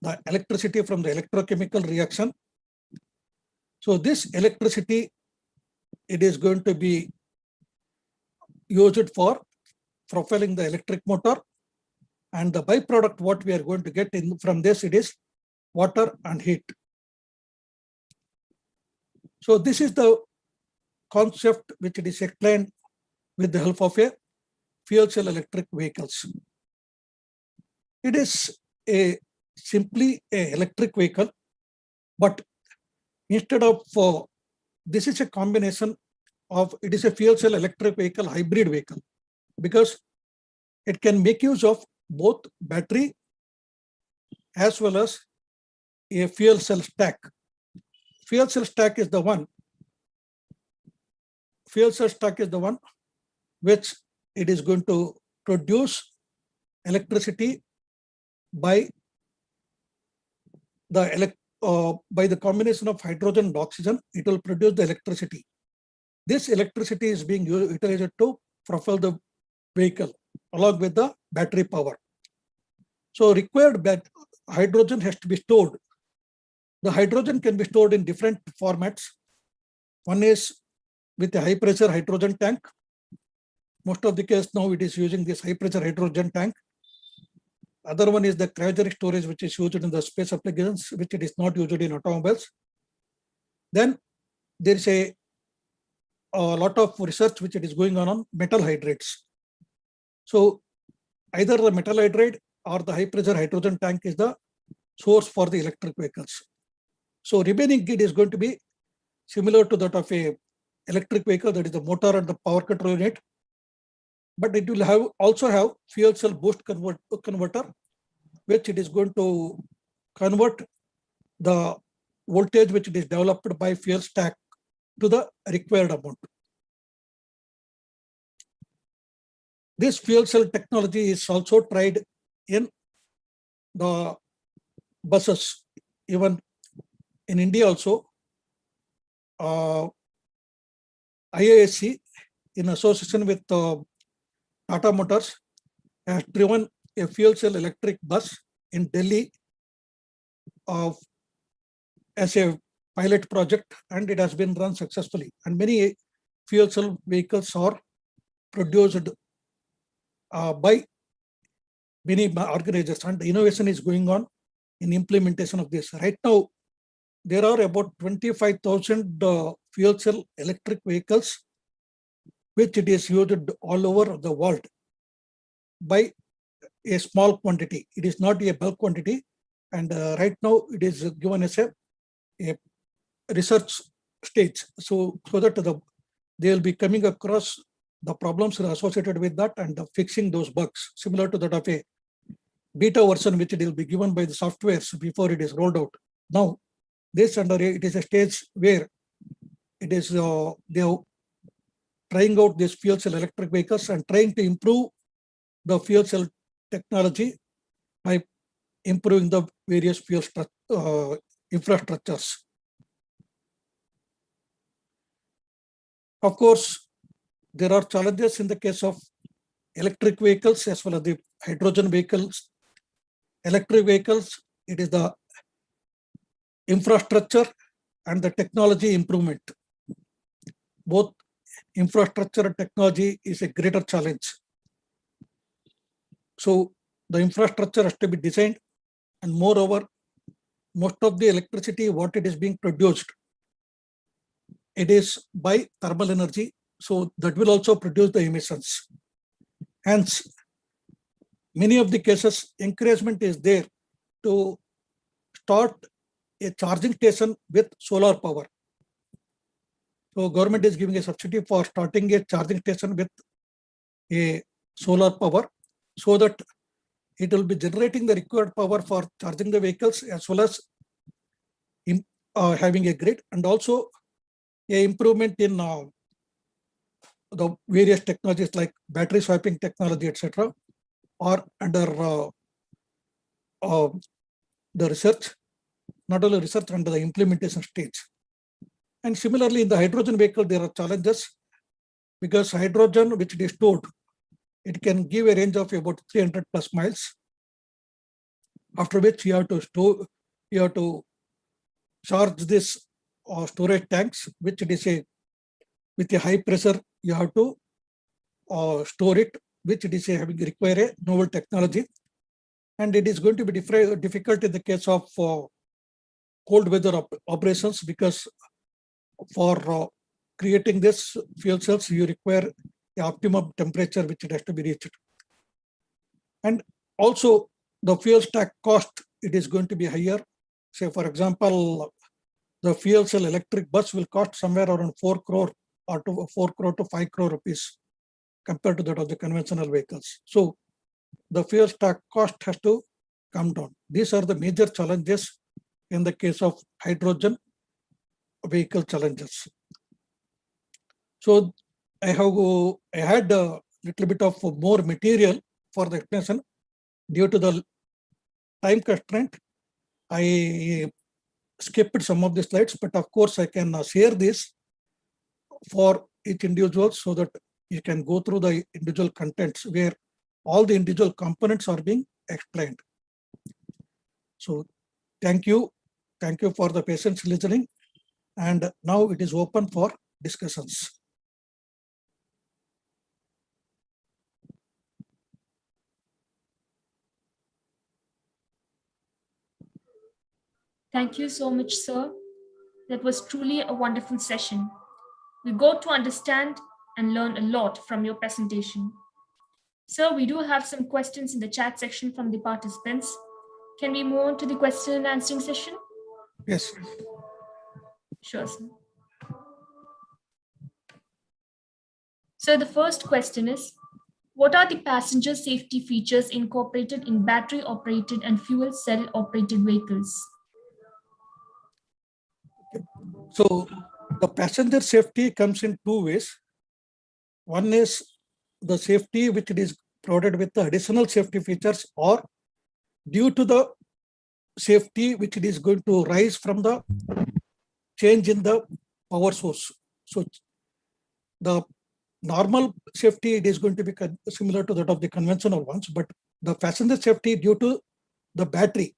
the electricity from the electrochemical reaction. So this electricity, it is going to be used for propelling the electric motor, and the byproduct what we are going to get in from this, it is water and heat. So this is the concept which it is explained with the help of a fuel cell electric vehicles. It is simply a electric vehicle, but instead of this is a combination of, it is a fuel cell electric vehicle hybrid vehicle, because it can make use of both battery as well as a fuel cell stack. Fuel cell stack is the one which it is going to produce electricity by the combination of hydrogen and oxygen. It will produce the electricity. This electricity is being utilized to propel the vehicle along with the battery power. So required hydrogen has to be stored. The hydrogen can be stored in different formats. One is with a high pressure hydrogen tank. Most of the case now it is using this high pressure hydrogen tank. Other one is the cryogenic storage, which is used in the space applications, which it is not used in automobiles. Then there is a lot of research which it is going on metal hydrates. So either the metal hydrate or the high pressure hydrogen tank is the source for the electric vehicles. So remaining it is going to be similar to that of a electric vehicle, that is the motor and the power control unit, but it will also have fuel cell boost converter, which it is going to convert the voltage which it is developed by fuel stack to the required amount. This fuel cell technology is also tried in the buses. Even in India also, IISc in association with Tata Motors has driven a fuel cell electric bus in Delhi as a pilot project, and it has been run successfully. And many fuel cell vehicles are produced by many organizations, and innovation is going on in implementation of this. Right now, there are about 25,000 fuel cell electric vehicles, which it is used all over the world by a small quantity. It is not a bulk quantity. And right now it is given as a research stage. So that they will be coming across the problems associated with that and fixing those bugs, similar to that of a beta version, which it will be given by the softwares before it is rolled out. Now, this it is a stage where it is they are trying out these fuel cell electric vehicles and trying to improve the fuel cell technology by improving the various fuel infrastructures. Of course, there are challenges in the case of electric vehicles as well as the hydrogen vehicles. Electric vehicles, it is the infrastructure and the technology improvement. Both infrastructure and technology is a greater challenge. So the infrastructure has to be designed, and moreover, most of the electricity, what it is being produced, it is by thermal energy. So that will also produce the emissions. Hence, many of the cases, encouragement is there to start a charging station with solar power. So government is giving a subsidy for starting a charging station with a solar power, so that it will be generating the required power for charging the vehicles as well as having a grid, and also a improvement in the various technologies like battery swapping technology, etc., or under the research, not only research, under the implementation stage. And similarly, in the hydrogen vehicle, there are challenges because hydrogen, which it is stored, it can give a range of about 300 plus miles. After which you have to store, you have to charge this storage tanks, which it is a with a high pressure. You have to store it, which it is require a novel technology, and it is going to be difficult in the case of cold weather operations, because for creating this fuel cells, you require the optimum temperature which it has to be reached. And also the fuel stack cost, it is going to be higher. Say, for example, the fuel cell electric bus will cost somewhere around 4 crore or to 4 crore to 5 crore rupees compared to that of the conventional vehicles. So the fuel stack cost has to come down. These are the major challenges in the case of hydrogen vehicle challenges. So I had a little bit of more material for the explanation. Due to the time constraint, I skipped some of the slides, but of course I can share this for each individual so that you can go through the individual contents where all the individual components are being explained. So thank you for the patience listening, and now it is open for discussions. Thank you so much, sir. That was truly a wonderful session. We got to understand and learn a lot from your presentation. Sir, we do have some questions in the chat section from the participants. Can we move on to the question and answering session? Yes. Sure, sir. So the first question is, what are the passenger safety features incorporated in battery operated and fuel cell operated vehicles? So the passenger safety comes in two ways. One is the safety which it is provided with the additional safety features, or due to the safety which it is going to rise from the change in the power source. So the normal safety, it is going to be similar to that of the conventional ones, but the passenger safety due to the battery,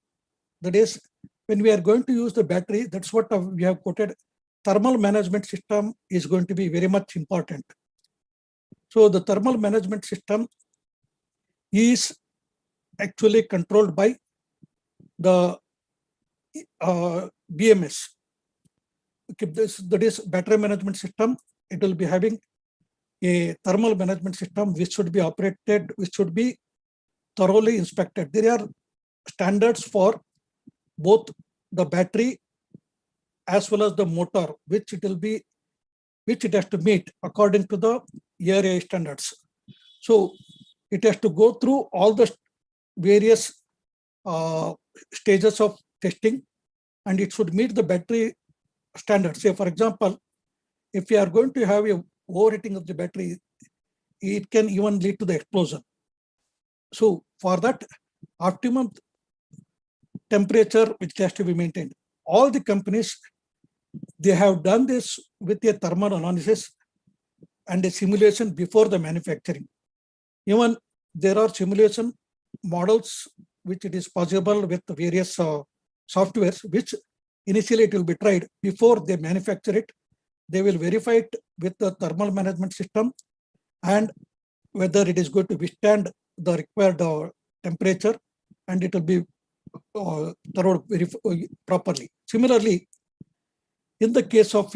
that is, when we are going to use the battery, that's what we have quoted, thermal management system is going to be very much important. So the thermal management system is actually controlled by the BMS. That is battery management system. It will be having a thermal management system which should be operated, which should be thoroughly inspected. There are standards for both the battery as well as the motor, which it has to meet according to the ARAI standards. So it has to go through all the various stages of testing, and it should meet the battery standards. Say, for example, if you are going to have a overheating of the battery, it can even lead to the explosion. So for that, optimum temperature which has to be maintained. All the companies, they have done this with a thermal analysis, and a simulation before the manufacturing. Even there are simulation models which it is possible with various softwares, which initially it will be tried before they manufacture it. They will verify it with the thermal management system and whether it is going to withstand the required temperature, and it will be thoroughly properly. Similarly, in the case of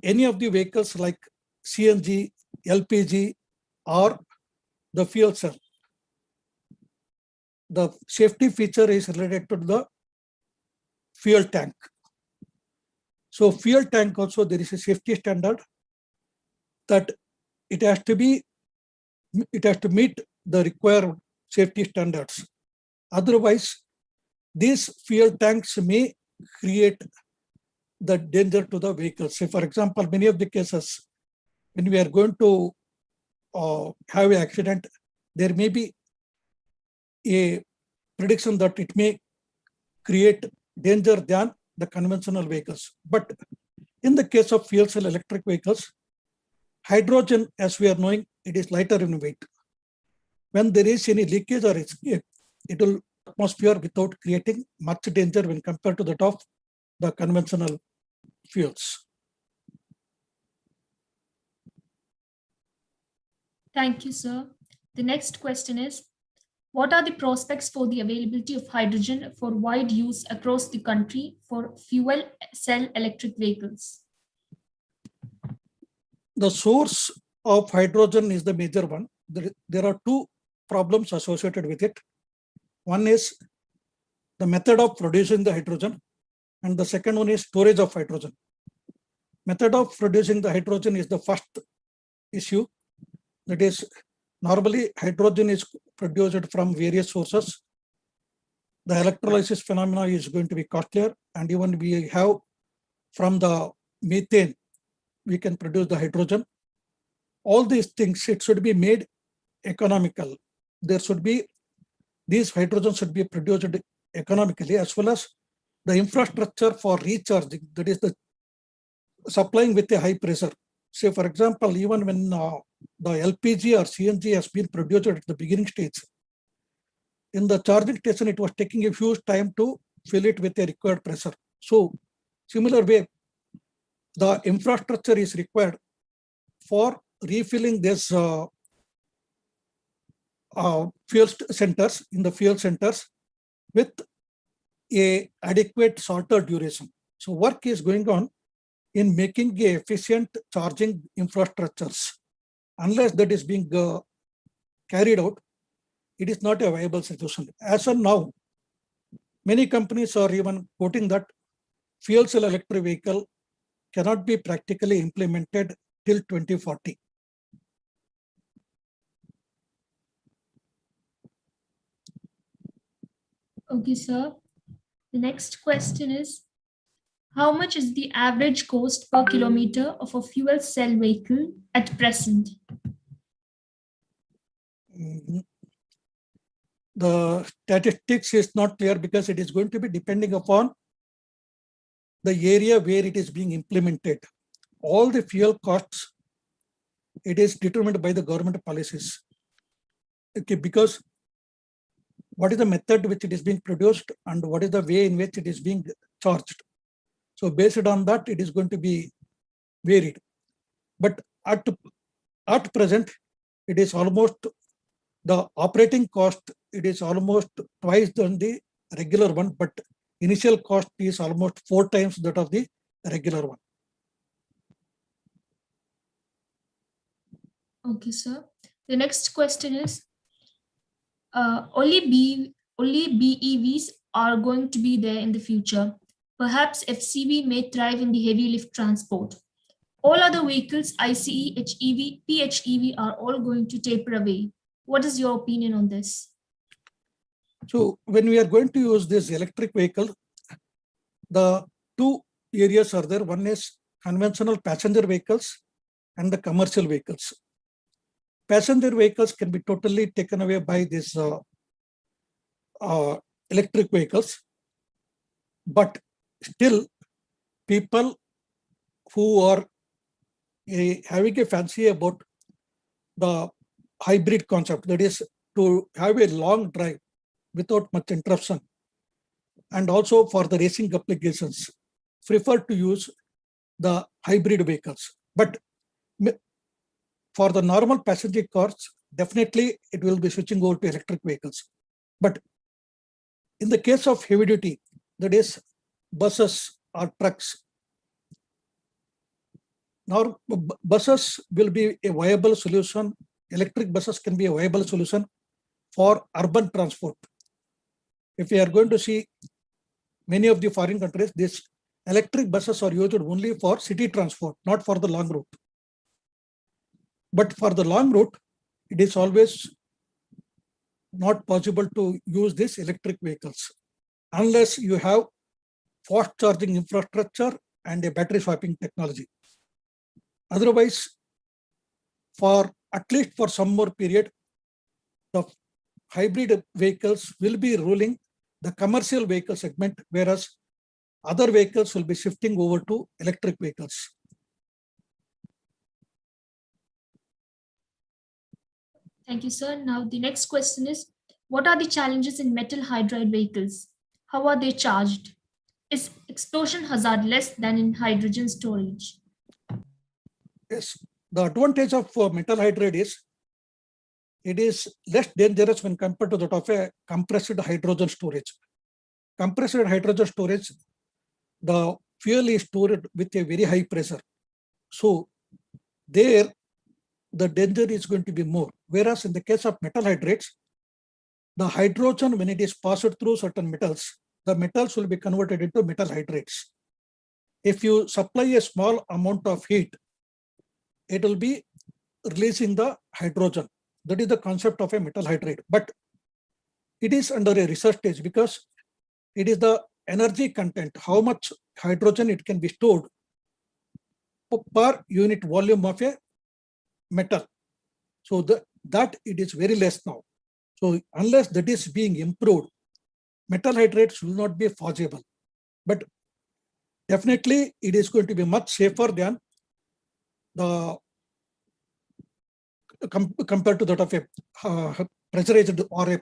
any of the vehicles like CNG, LPG, or the fuel cell, the safety feature is related to the fuel tank. So fuel tank also, there is a safety standard that it has to meet the required safety standards. Otherwise, these fuel tanks may create the danger to the vehicle. Say, for example, many of the cases, when we are going to have an accident, there may be a prediction that it may create danger than the conventional vehicles. But in the case of fuel cell electric vehicles, hydrogen, as we are knowing, it is lighter in weight. When there is any leakage or escape, it will atmosphere without creating much danger when compared to that of the conventional fuels. Thank you, sir. The next question is, what are the prospects for the availability of hydrogen for wide use across the country for fuel cell electric vehicles? The source of hydrogen is the major one. There are two problems associated with it. One is the method of producing the hydrogen, and the second one is storage of hydrogen. Method of producing the hydrogen is the first issue. That is, normally hydrogen is produced from various sources. The electrolysis phenomena is going to be costlier, and even we have from the methane, we can produce the hydrogen. All these things, it should be made economical. There should be, these hydrogen should be produced economically, as well as the infrastructure for recharging, that is the supplying with a high pressure. Say, for example, even when the LPG or CNG has been produced at the beginning stage, in the charging station, it was taking a huge time to fill it with a required pressure. So, similar way, the infrastructure is required for refilling this fuel centers, in the fuel centers, with a adequate shorter duration. So work is going on in making a efficient charging infrastructures. Unless that is being carried out, it is not a viable solution. As of now, many companies are even quoting that fuel cell electric vehicle cannot be practically implemented till 2040. Okay, sir. The next question is, how much is the average cost per kilometer of a fuel cell vehicle at present? The statistics is not clear because it is going to be depending upon the area where it is being implemented. All the fuel costs, it is determined by the government policies. Okay, because what is the method which it is being produced and what is the way in which it is being charged. So based on that, it is going to be varied. But at present, it is almost the operating cost, it is almost twice than the regular one, but initial cost is almost 4 times that of the regular one. Okay, sir. The next question is, only BEVs are going to be there in the future. Perhaps FCV may thrive in the heavy lift transport. All other vehicles, ICE, HEV, PHEV, are all going to taper away. What is your opinion on this? So when we are going to use this electric vehicle, the two areas are there. One is conventional passenger vehicles and the commercial vehicles. Passenger vehicles can be totally taken away by these electric vehicles, but still people who are having a fancy about the hybrid concept, that is to have a long drive without much interruption, and also for the racing applications, prefer to use the hybrid vehicles. But for the normal passenger cars, definitely it will be switching over to electric vehicles. But in the case of heavy duty, that is buses or trucks, now buses will be a viable solution. Electric buses can be a viable solution for urban transport. If we are going to see many of the foreign countries, these electric buses are used only for city transport, not for the long route. But for the long route, it is always not possible to use these electric vehicles unless you have fast charging infrastructure and a battery swapping technology. Otherwise, for at least for some more period, the hybrid vehicles will be ruling the commercial vehicle segment, whereas other vehicles will be shifting over to electric vehicles. Thank you, sir. Now, the next question is, what are the challenges in metal hydride vehicles? How are they charged? Is explosion hazard less than in hydrogen storage? Yes, the advantage of metal hydride is it is less dangerous when compared to that of a compressed hydrogen storage. Compressed hydrogen storage, the fuel is stored with a very high pressure. So there, the danger is going to be more. Whereas in the case of metal hydrides, the hydrogen, when it is passed through certain metals, the metals will be converted into metal hydrides. If you supply a small amount of heat, it will be releasing the hydrogen. That is the concept of a metal hydride. But it is under a research stage because it is the energy content, how much hydrogen it can be stored per unit volume of a metal. So that it is very less now. So unless that is being improved, metal hydrides will not be feasible. But definitely it is going to be much safer than the compared to that of a pressurized or a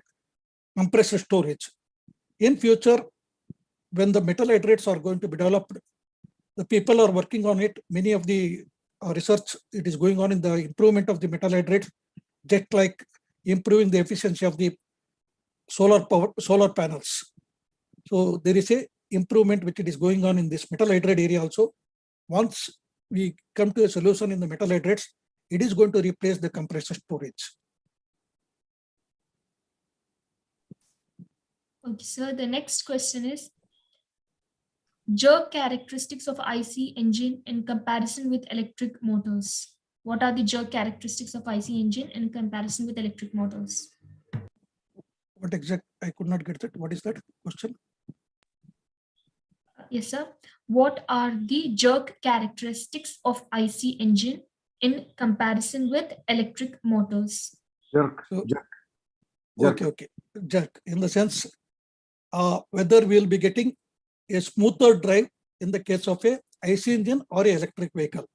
compressed storage. In future, when the metal hydrides are going to be developed, the people are working on it. Many of the research it is going on in the improvement of the metal hydrides, just like improving the efficiency of the solar panels. So there is a improvement which it is going on in this metal hydride area also. Once we come to a solution in the metal hydrides, it is going to replace the compressed storage. Okay, sir. The next question is, jerk characteristics of IC engine in comparison with electric motors. What are the jerk characteristics of IC engine in comparison with electric motors? What exact? I could not get that. What is that question? Yes, sir. What are the jerk characteristics of IC engine in comparison with electric motors? Jerk. So, Jerk. Jerk. Okay. Jerk in the sense whether we will be getting a smoother drive in the case of a IC engine or a electric vehicle.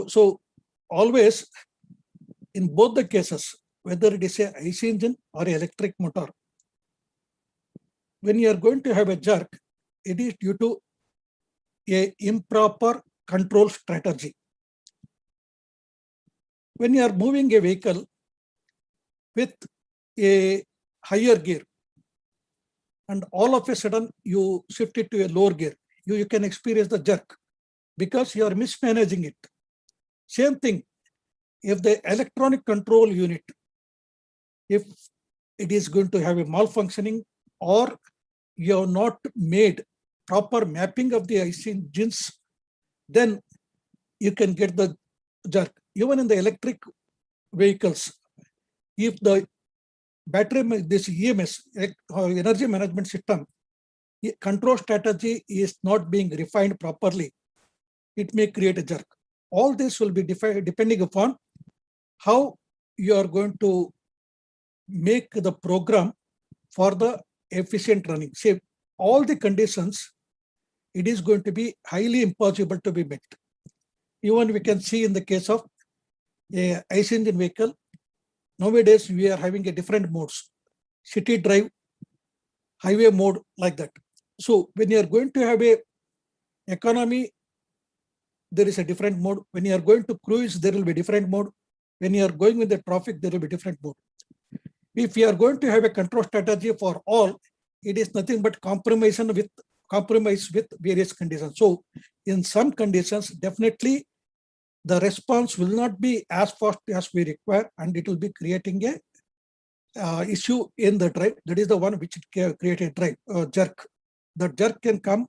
So always in both the cases, whether it is a IC engine or a electric motor, when you are going to have a jerk, it is due to a improper control strategy. When you are moving a vehicle with a higher gear and all of a sudden you shift it to a lower gear, you can experience the jerk because you are mismanaging it. Same thing, if the electronic control unit, if it is going to have a malfunctioning or you have not made proper mapping of the IC engines, then you can get the jerk. Even in the electric vehicles, if the battery, this EMS, energy management system, control strategy is not being refined properly, it may create a jerk. All this will be depending upon how you are going to make the program for the efficient running. Say all the conditions, it is going to be highly impossible to be met. Even we can see in the case of a IC engine vehicle, nowadays we are having a different modes, city drive, highway mode, like that. So when you are going to have a economy, there is a different mode. When you are going to cruise, there will be different mode. When you are going with the traffic, there will be different mode. If you are going to have a control strategy for all, it is nothing but compromise with various conditions. So in some conditions, definitely the response will not be as fast as we require, and it will be creating a issue in the drive. That is the one which create a drive jerk. The jerk can come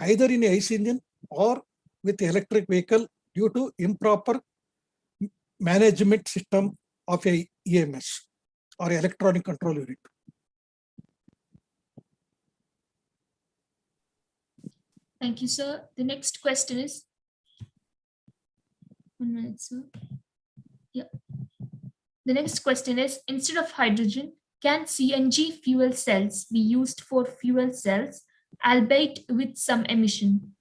either in a IC engine or with electric vehicle due to improper management system of a EMS or electronic control unit. Thank you, sir. The next question is, 1 minute, sir. Yeah. The next question is, instead of hydrogen, can CNG fuel cells be used for fuel cells, albeit with some emission?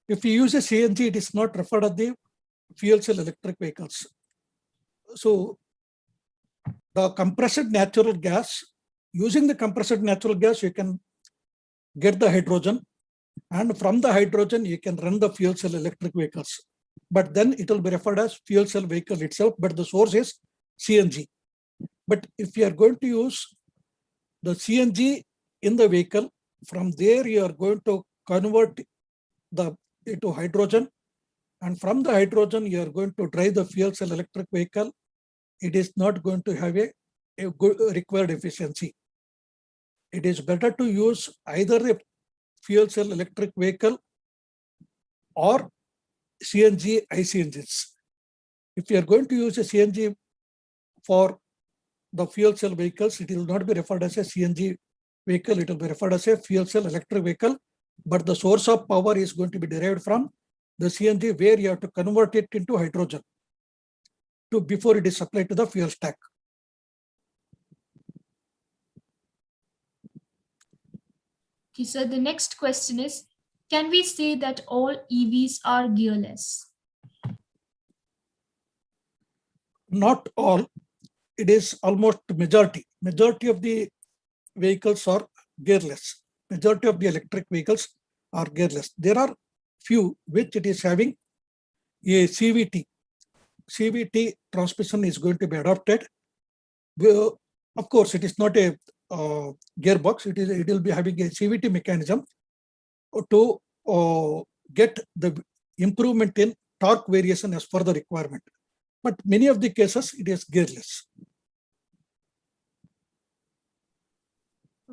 If you use a CNG, it is not referred as the fuel cell electric vehicles. So the compressed natural gas, using the compressed natural gas, you can get the hydrogen, and from the hydrogen, you can run the fuel cell electric vehicles. But then it will be referred as fuel cell vehicle itself, but the source is CNG. But if you are going to use the CNG in the vehicle, from there you are going to convert it to hydrogen, and from the hydrogen you are going to drive the fuel cell electric vehicle. It is not going to have a good required efficiency. It is better to use either a fuel cell electric vehicle or CNG IC engines. If you are going to use a CNG for the fuel cell vehicles, it will not be referred as a CNG vehicle, it will be referred as a fuel cell electric vehicle, but the source of power is going to be derived from the CNG, where you have to convert it into hydrogen before it is supplied to the fuel stack. Okay, so the next question is, can we say that all EVs are gearless? Not all, it is almost majority. Majority of the vehicles are gearless. Majority of the electric vehicles are gearless. There are few which it is having a CVT. CVT transmission is going to be adopted. Of course, it is not a gearbox. It will be having a CVT mechanism to get the improvement in torque variation as per the requirement. But many of the cases, it is gearless.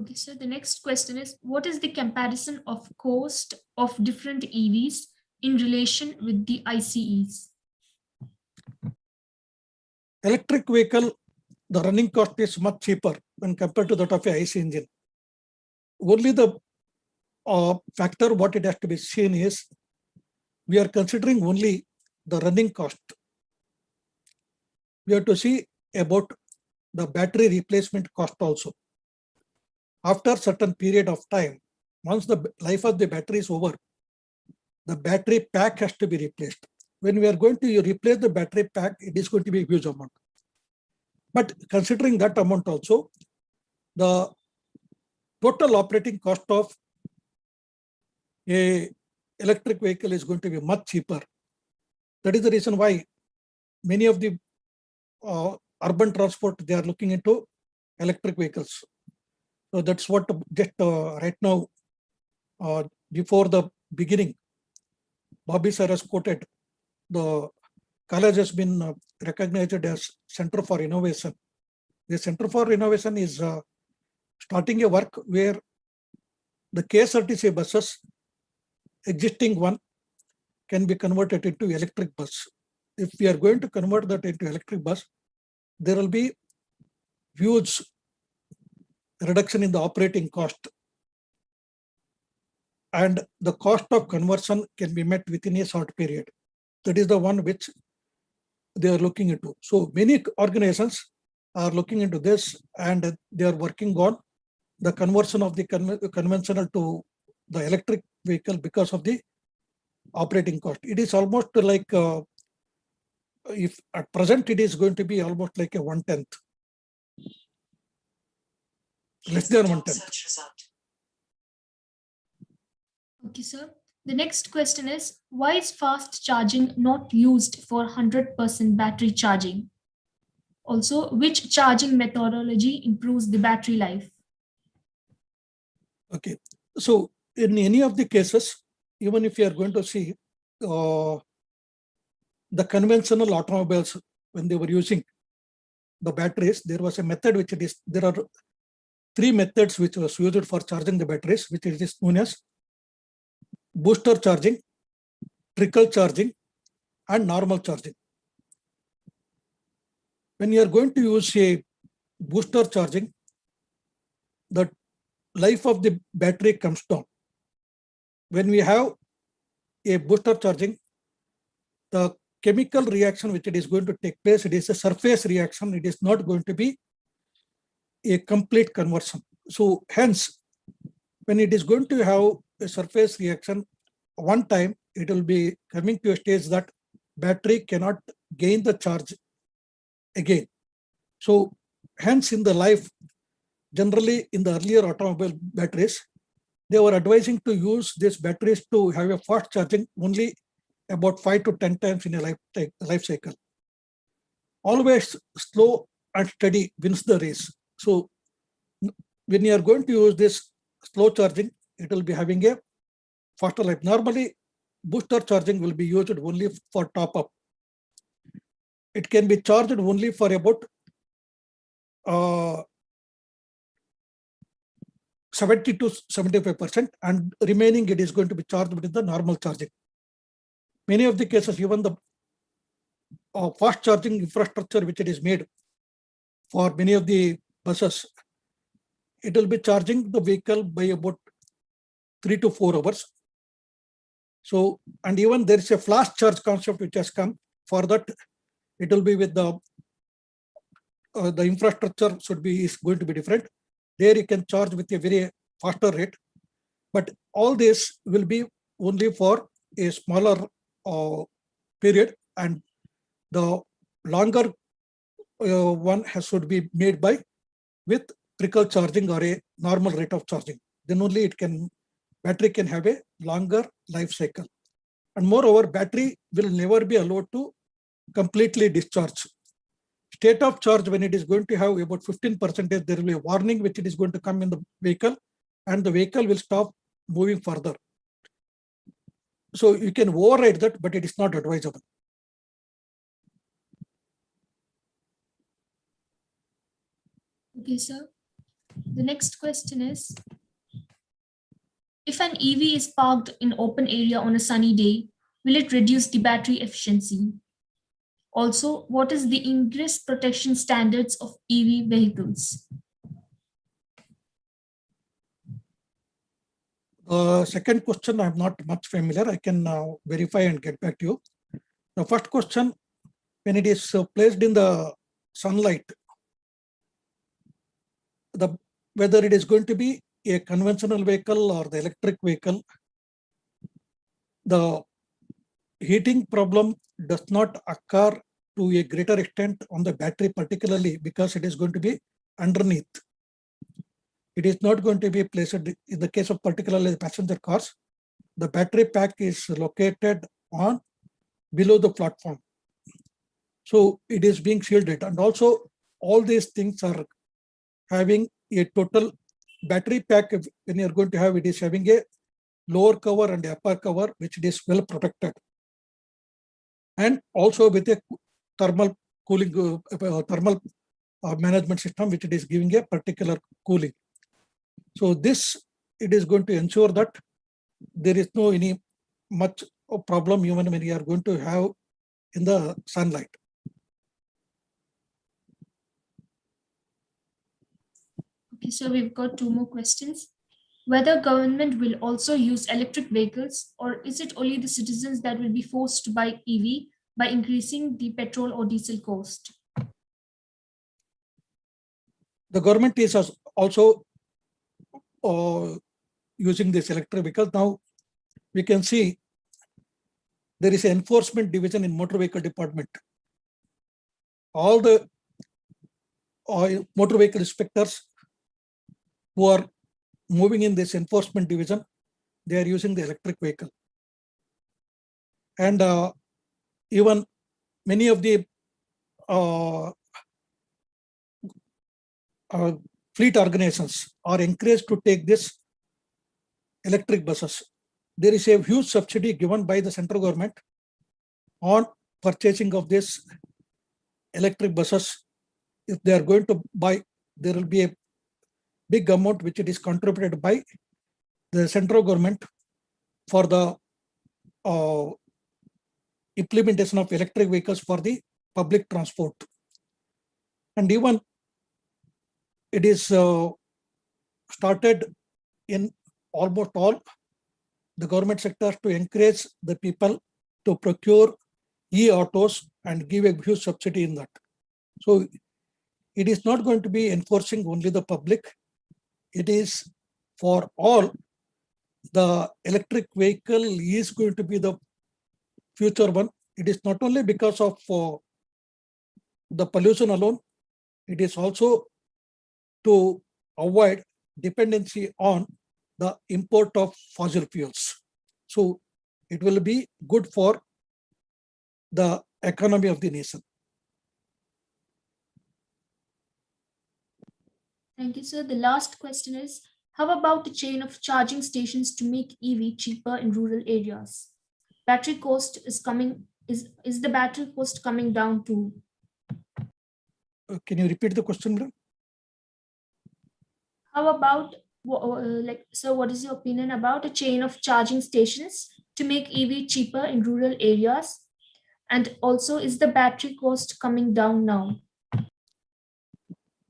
Okay, so the next question is, what is the comparison of cost of different EVs in relation with the ICEs? Electric vehicle, the running cost is much cheaper when compared to that of a IC engine. Only the factor what it has to be seen is, we are considering only the running cost. We have to see about the battery replacement cost also. After certain period of time, once the life of the battery is over, the battery pack has to be replaced. When we are going to replace the battery pack, it is going to be a huge amount. But considering that amount also, the total operating cost of a electric vehicle is going to be much cheaper. That is the reason why many of the urban transport, they are looking into electric vehicles. So that's what just right now, before the beginning, Bobby sir has quoted, the college has been recognized as Center for Innovation. The Center for Innovation is starting a work where the KSRTC buses, existing one, can be converted into electric bus. If we are going to convert that into electric bus, there will be huge reduction in the operating cost, and the cost of conversion can be met within a short period. That is the one which they are looking into. So many organizations are looking into this, and they are working on the conversion of the conventional to the electric vehicle because of the operating cost. It is almost like if at present it is going to be almost like a 1/10, less than 1/10. Okay, sir. The next question is, why is fast charging not used for 100% battery charging? Also, which charging methodology improves the battery life? Okay, so in any of the cases, even if you are going to see the conventional automobiles, when they were using the batteries, there was a method which it is, there are three methods which was used for charging the batteries, which it is known as booster charging, trickle charging, and normal charging. When you are going to use a booster charging, the life of the battery comes down. When we have a booster charging, the chemical reaction which it is going to take place, it is a surface reaction. It is not going to be a complete conversion. So hence, when it is going to have a surface reaction, one time it will be coming to a stage that battery cannot gain the charge again. So hence in the life, generally in the earlier automobile batteries, they were advising to use these batteries to have a fast charging only about 5 to 10 times in a life cycle. Always slow and steady wins the race. So when you are going to use this slow charging, it will be having a faster life. Normally, booster charging will be used only for top up. It can be charged only for about 70 to 75%, and remaining it is going to be charged with the normal charging. Many of the cases, even the fast charging infrastructure which it is made for many of the buses, it will be charging the vehicle by about 3 to 4 hours. So, and even there is a flash charge concept which has come. For that, it will be with the infrastructure is going to be different. There you can charge with a very faster rate, but all this will be only for a smaller period, and the longer one should be made by with trickle charging or a normal rate of charging. Then only battery can have a longer life cycle. And moreover, battery will never be allowed to completely discharge. State of charge, when it is going to have about 15%, there will be a warning which it is going to come in the vehicle, and the vehicle will stop moving further. So you can override that, but it is not advisable. Okay, sir. The next question is, if an EV is parked in open area on a sunny day, will it reduce the battery efficiency? Also, what is the ingress protection standards of EV vehicles? Second question, I'm not much familiar. I can verify and get back to you. The first question, when it is placed in the sunlight, whether it is going to be a conventional vehicle or the electric vehicle, the heating problem does not occur to a greater extent on the battery, particularly because it is going to be underneath. It is not going to be placed in the case of particularly the passenger cars. The battery pack is located on below the platform. So it is being shielded. And also all these things are having a total battery pack. When you're going to have, it is having a lower cover and upper cover, which is well protected. And also with a thermal cooling, thermal management system, which it is giving a particular cooling. So this, it is going to ensure that there is no any much problem even when you are going to have in the sunlight. Okay, so we've got 2 more questions. Whether government will also use electric vehicles, or is it only the citizens that will be forced to buy EV by increasing the petrol or diesel cost? The government is also using this electric vehicle. Now we can see there is an enforcement division in motor vehicle department. All the motor vehicle inspectors who are moving in this enforcement division, they are using the electric vehicle. And even many of the fleet organizations are encouraged to take this electric buses. There is a huge subsidy given by the central government on purchasing of this electric buses. If they are going to buy, there will be a big amount which it is contributed by the central government for the implementation of electric vehicles for the public transport. And even it is started in almost all the government sectors to encourage the people to procure e-autos and give a huge subsidy in that. So it is not going to be enforcing only the public. It is for all. The electric vehicle is going to be the future one. It is not only because of the pollution alone, it is also to avoid dependency on the import of fossil fuels. So it will be good for the economy of the nation. Thank you, sir. The last question is, how about the chain of charging stations to make EV cheaper in rural areas? Battery cost is the battery cost coming down too? Can you repeat the question, madam? How about, sir, what is your opinion about a chain of charging stations to make EV cheaper in rural areas? And also, is the battery cost coming down now?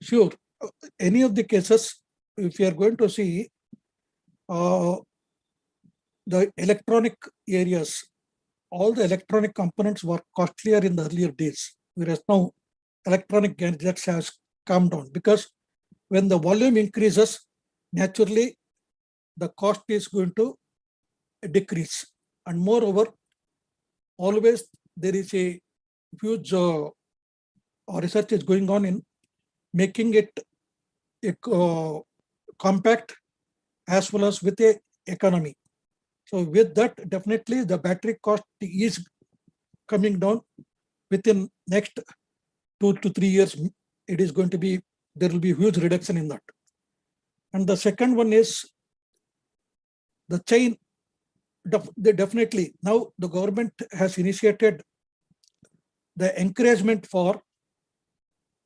Sure. Any of the cases, if you are going to see the electronic areas, all the electronic components were costlier in the earlier days, whereas now electronic gadgets has come down, because when the volume increases, naturally the cost is going to decrease. And moreover, always there is a huge research is going on in making it compact as well as with a economy. So with that, definitely the battery cost is coming down within next 2 to 3 years. It is going to be, there will be huge reduction in that. And the second one is the chain. Definitely now the government has initiated the encouragement for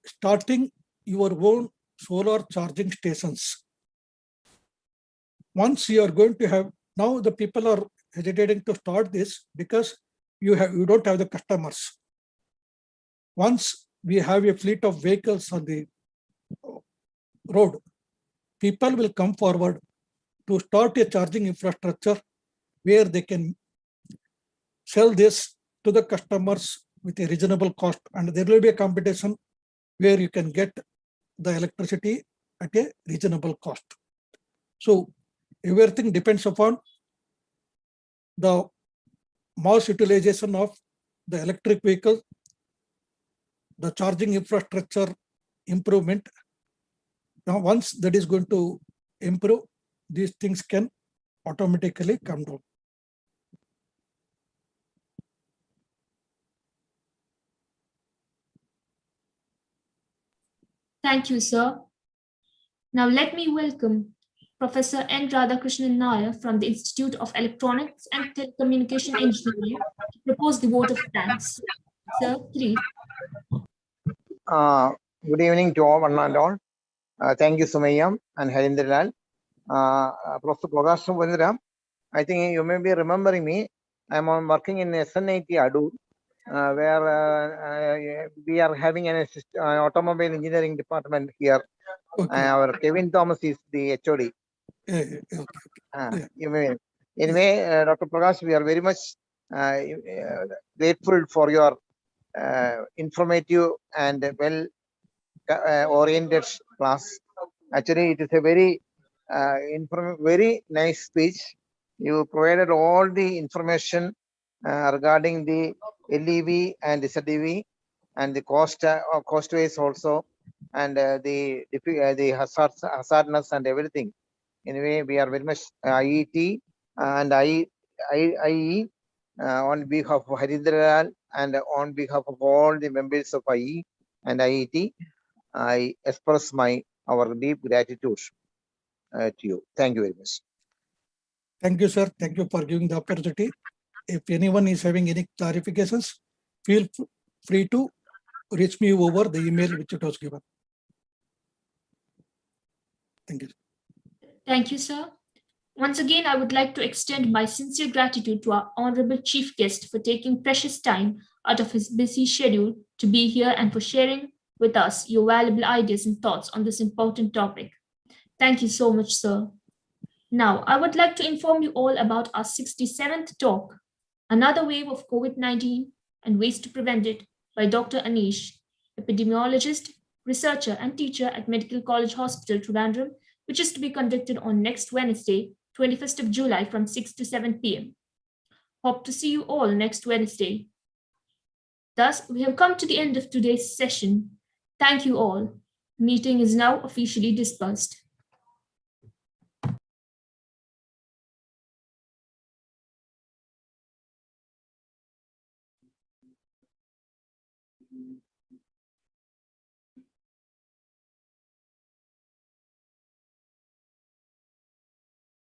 starting your own solar charging stations. Once you are going to have, now the people are hesitating to start this because you don't have the customers. Once we have a fleet of vehicles on the road, people will come forward to start a charging infrastructure where they can sell this to the customers with a reasonable cost, and there will be a competition where you can get the electricity at a reasonable cost. So everything depends upon the mass utilization of the electric vehicle, the charging infrastructure improvement. Now, once that is going to improve, these things can automatically come down. Thank you, sir. Now let me welcome Professor N. Radhakrishnan Nair from the Institute of Electronics and Telecommunication Engineering to propose the vote of thanks. Sir, please. Good evening to all, one and all. Thank you, Sumayya and Harindra Lal. Professor Prakash Subendra, I think you may be remembering me. I'm working in SNIT Adur, where we are having an automobile engineering department here. Okay. Our Kevin Thomas is the HOD. Okay. You may. Anyway, Dr. Prakash, we are very much grateful for your informative and well oriented class. Actually, it is a very very nice speech. You provided all the information regarding the LEV and ZEV and the cost-wise also, and the hazardness and everything. Anyway, we are very much IET and IE on behalf of Harindralal and on behalf of all the members of IE and IET, I express our deep gratitude to you. Thank you very much. Thank you, sir. Thank you for giving the opportunity. If anyone is having any clarifications, feel free to reach me over the email which it was given. Thank you. Thank you, sir. Once again, I would like to extend my sincere gratitude to our honorable chief guest for taking precious time out of his busy schedule to be here and for sharing with us your valuable ideas and thoughts on this important topic. Thank you so much, sir. Now, I would like to inform you all about our 67th talk, Another Wave of COVID-19 and Ways to Prevent It, by Dr. Anish, epidemiologist, researcher, and teacher at Medical College Hospital, Trivandrum, which is to be conducted on next Wednesday, 21st of July from 6 to 7 p.m. Hope to see you all next Wednesday. Thus, we have come to the end of today's session. Thank you all. Meeting is now officially dispersed.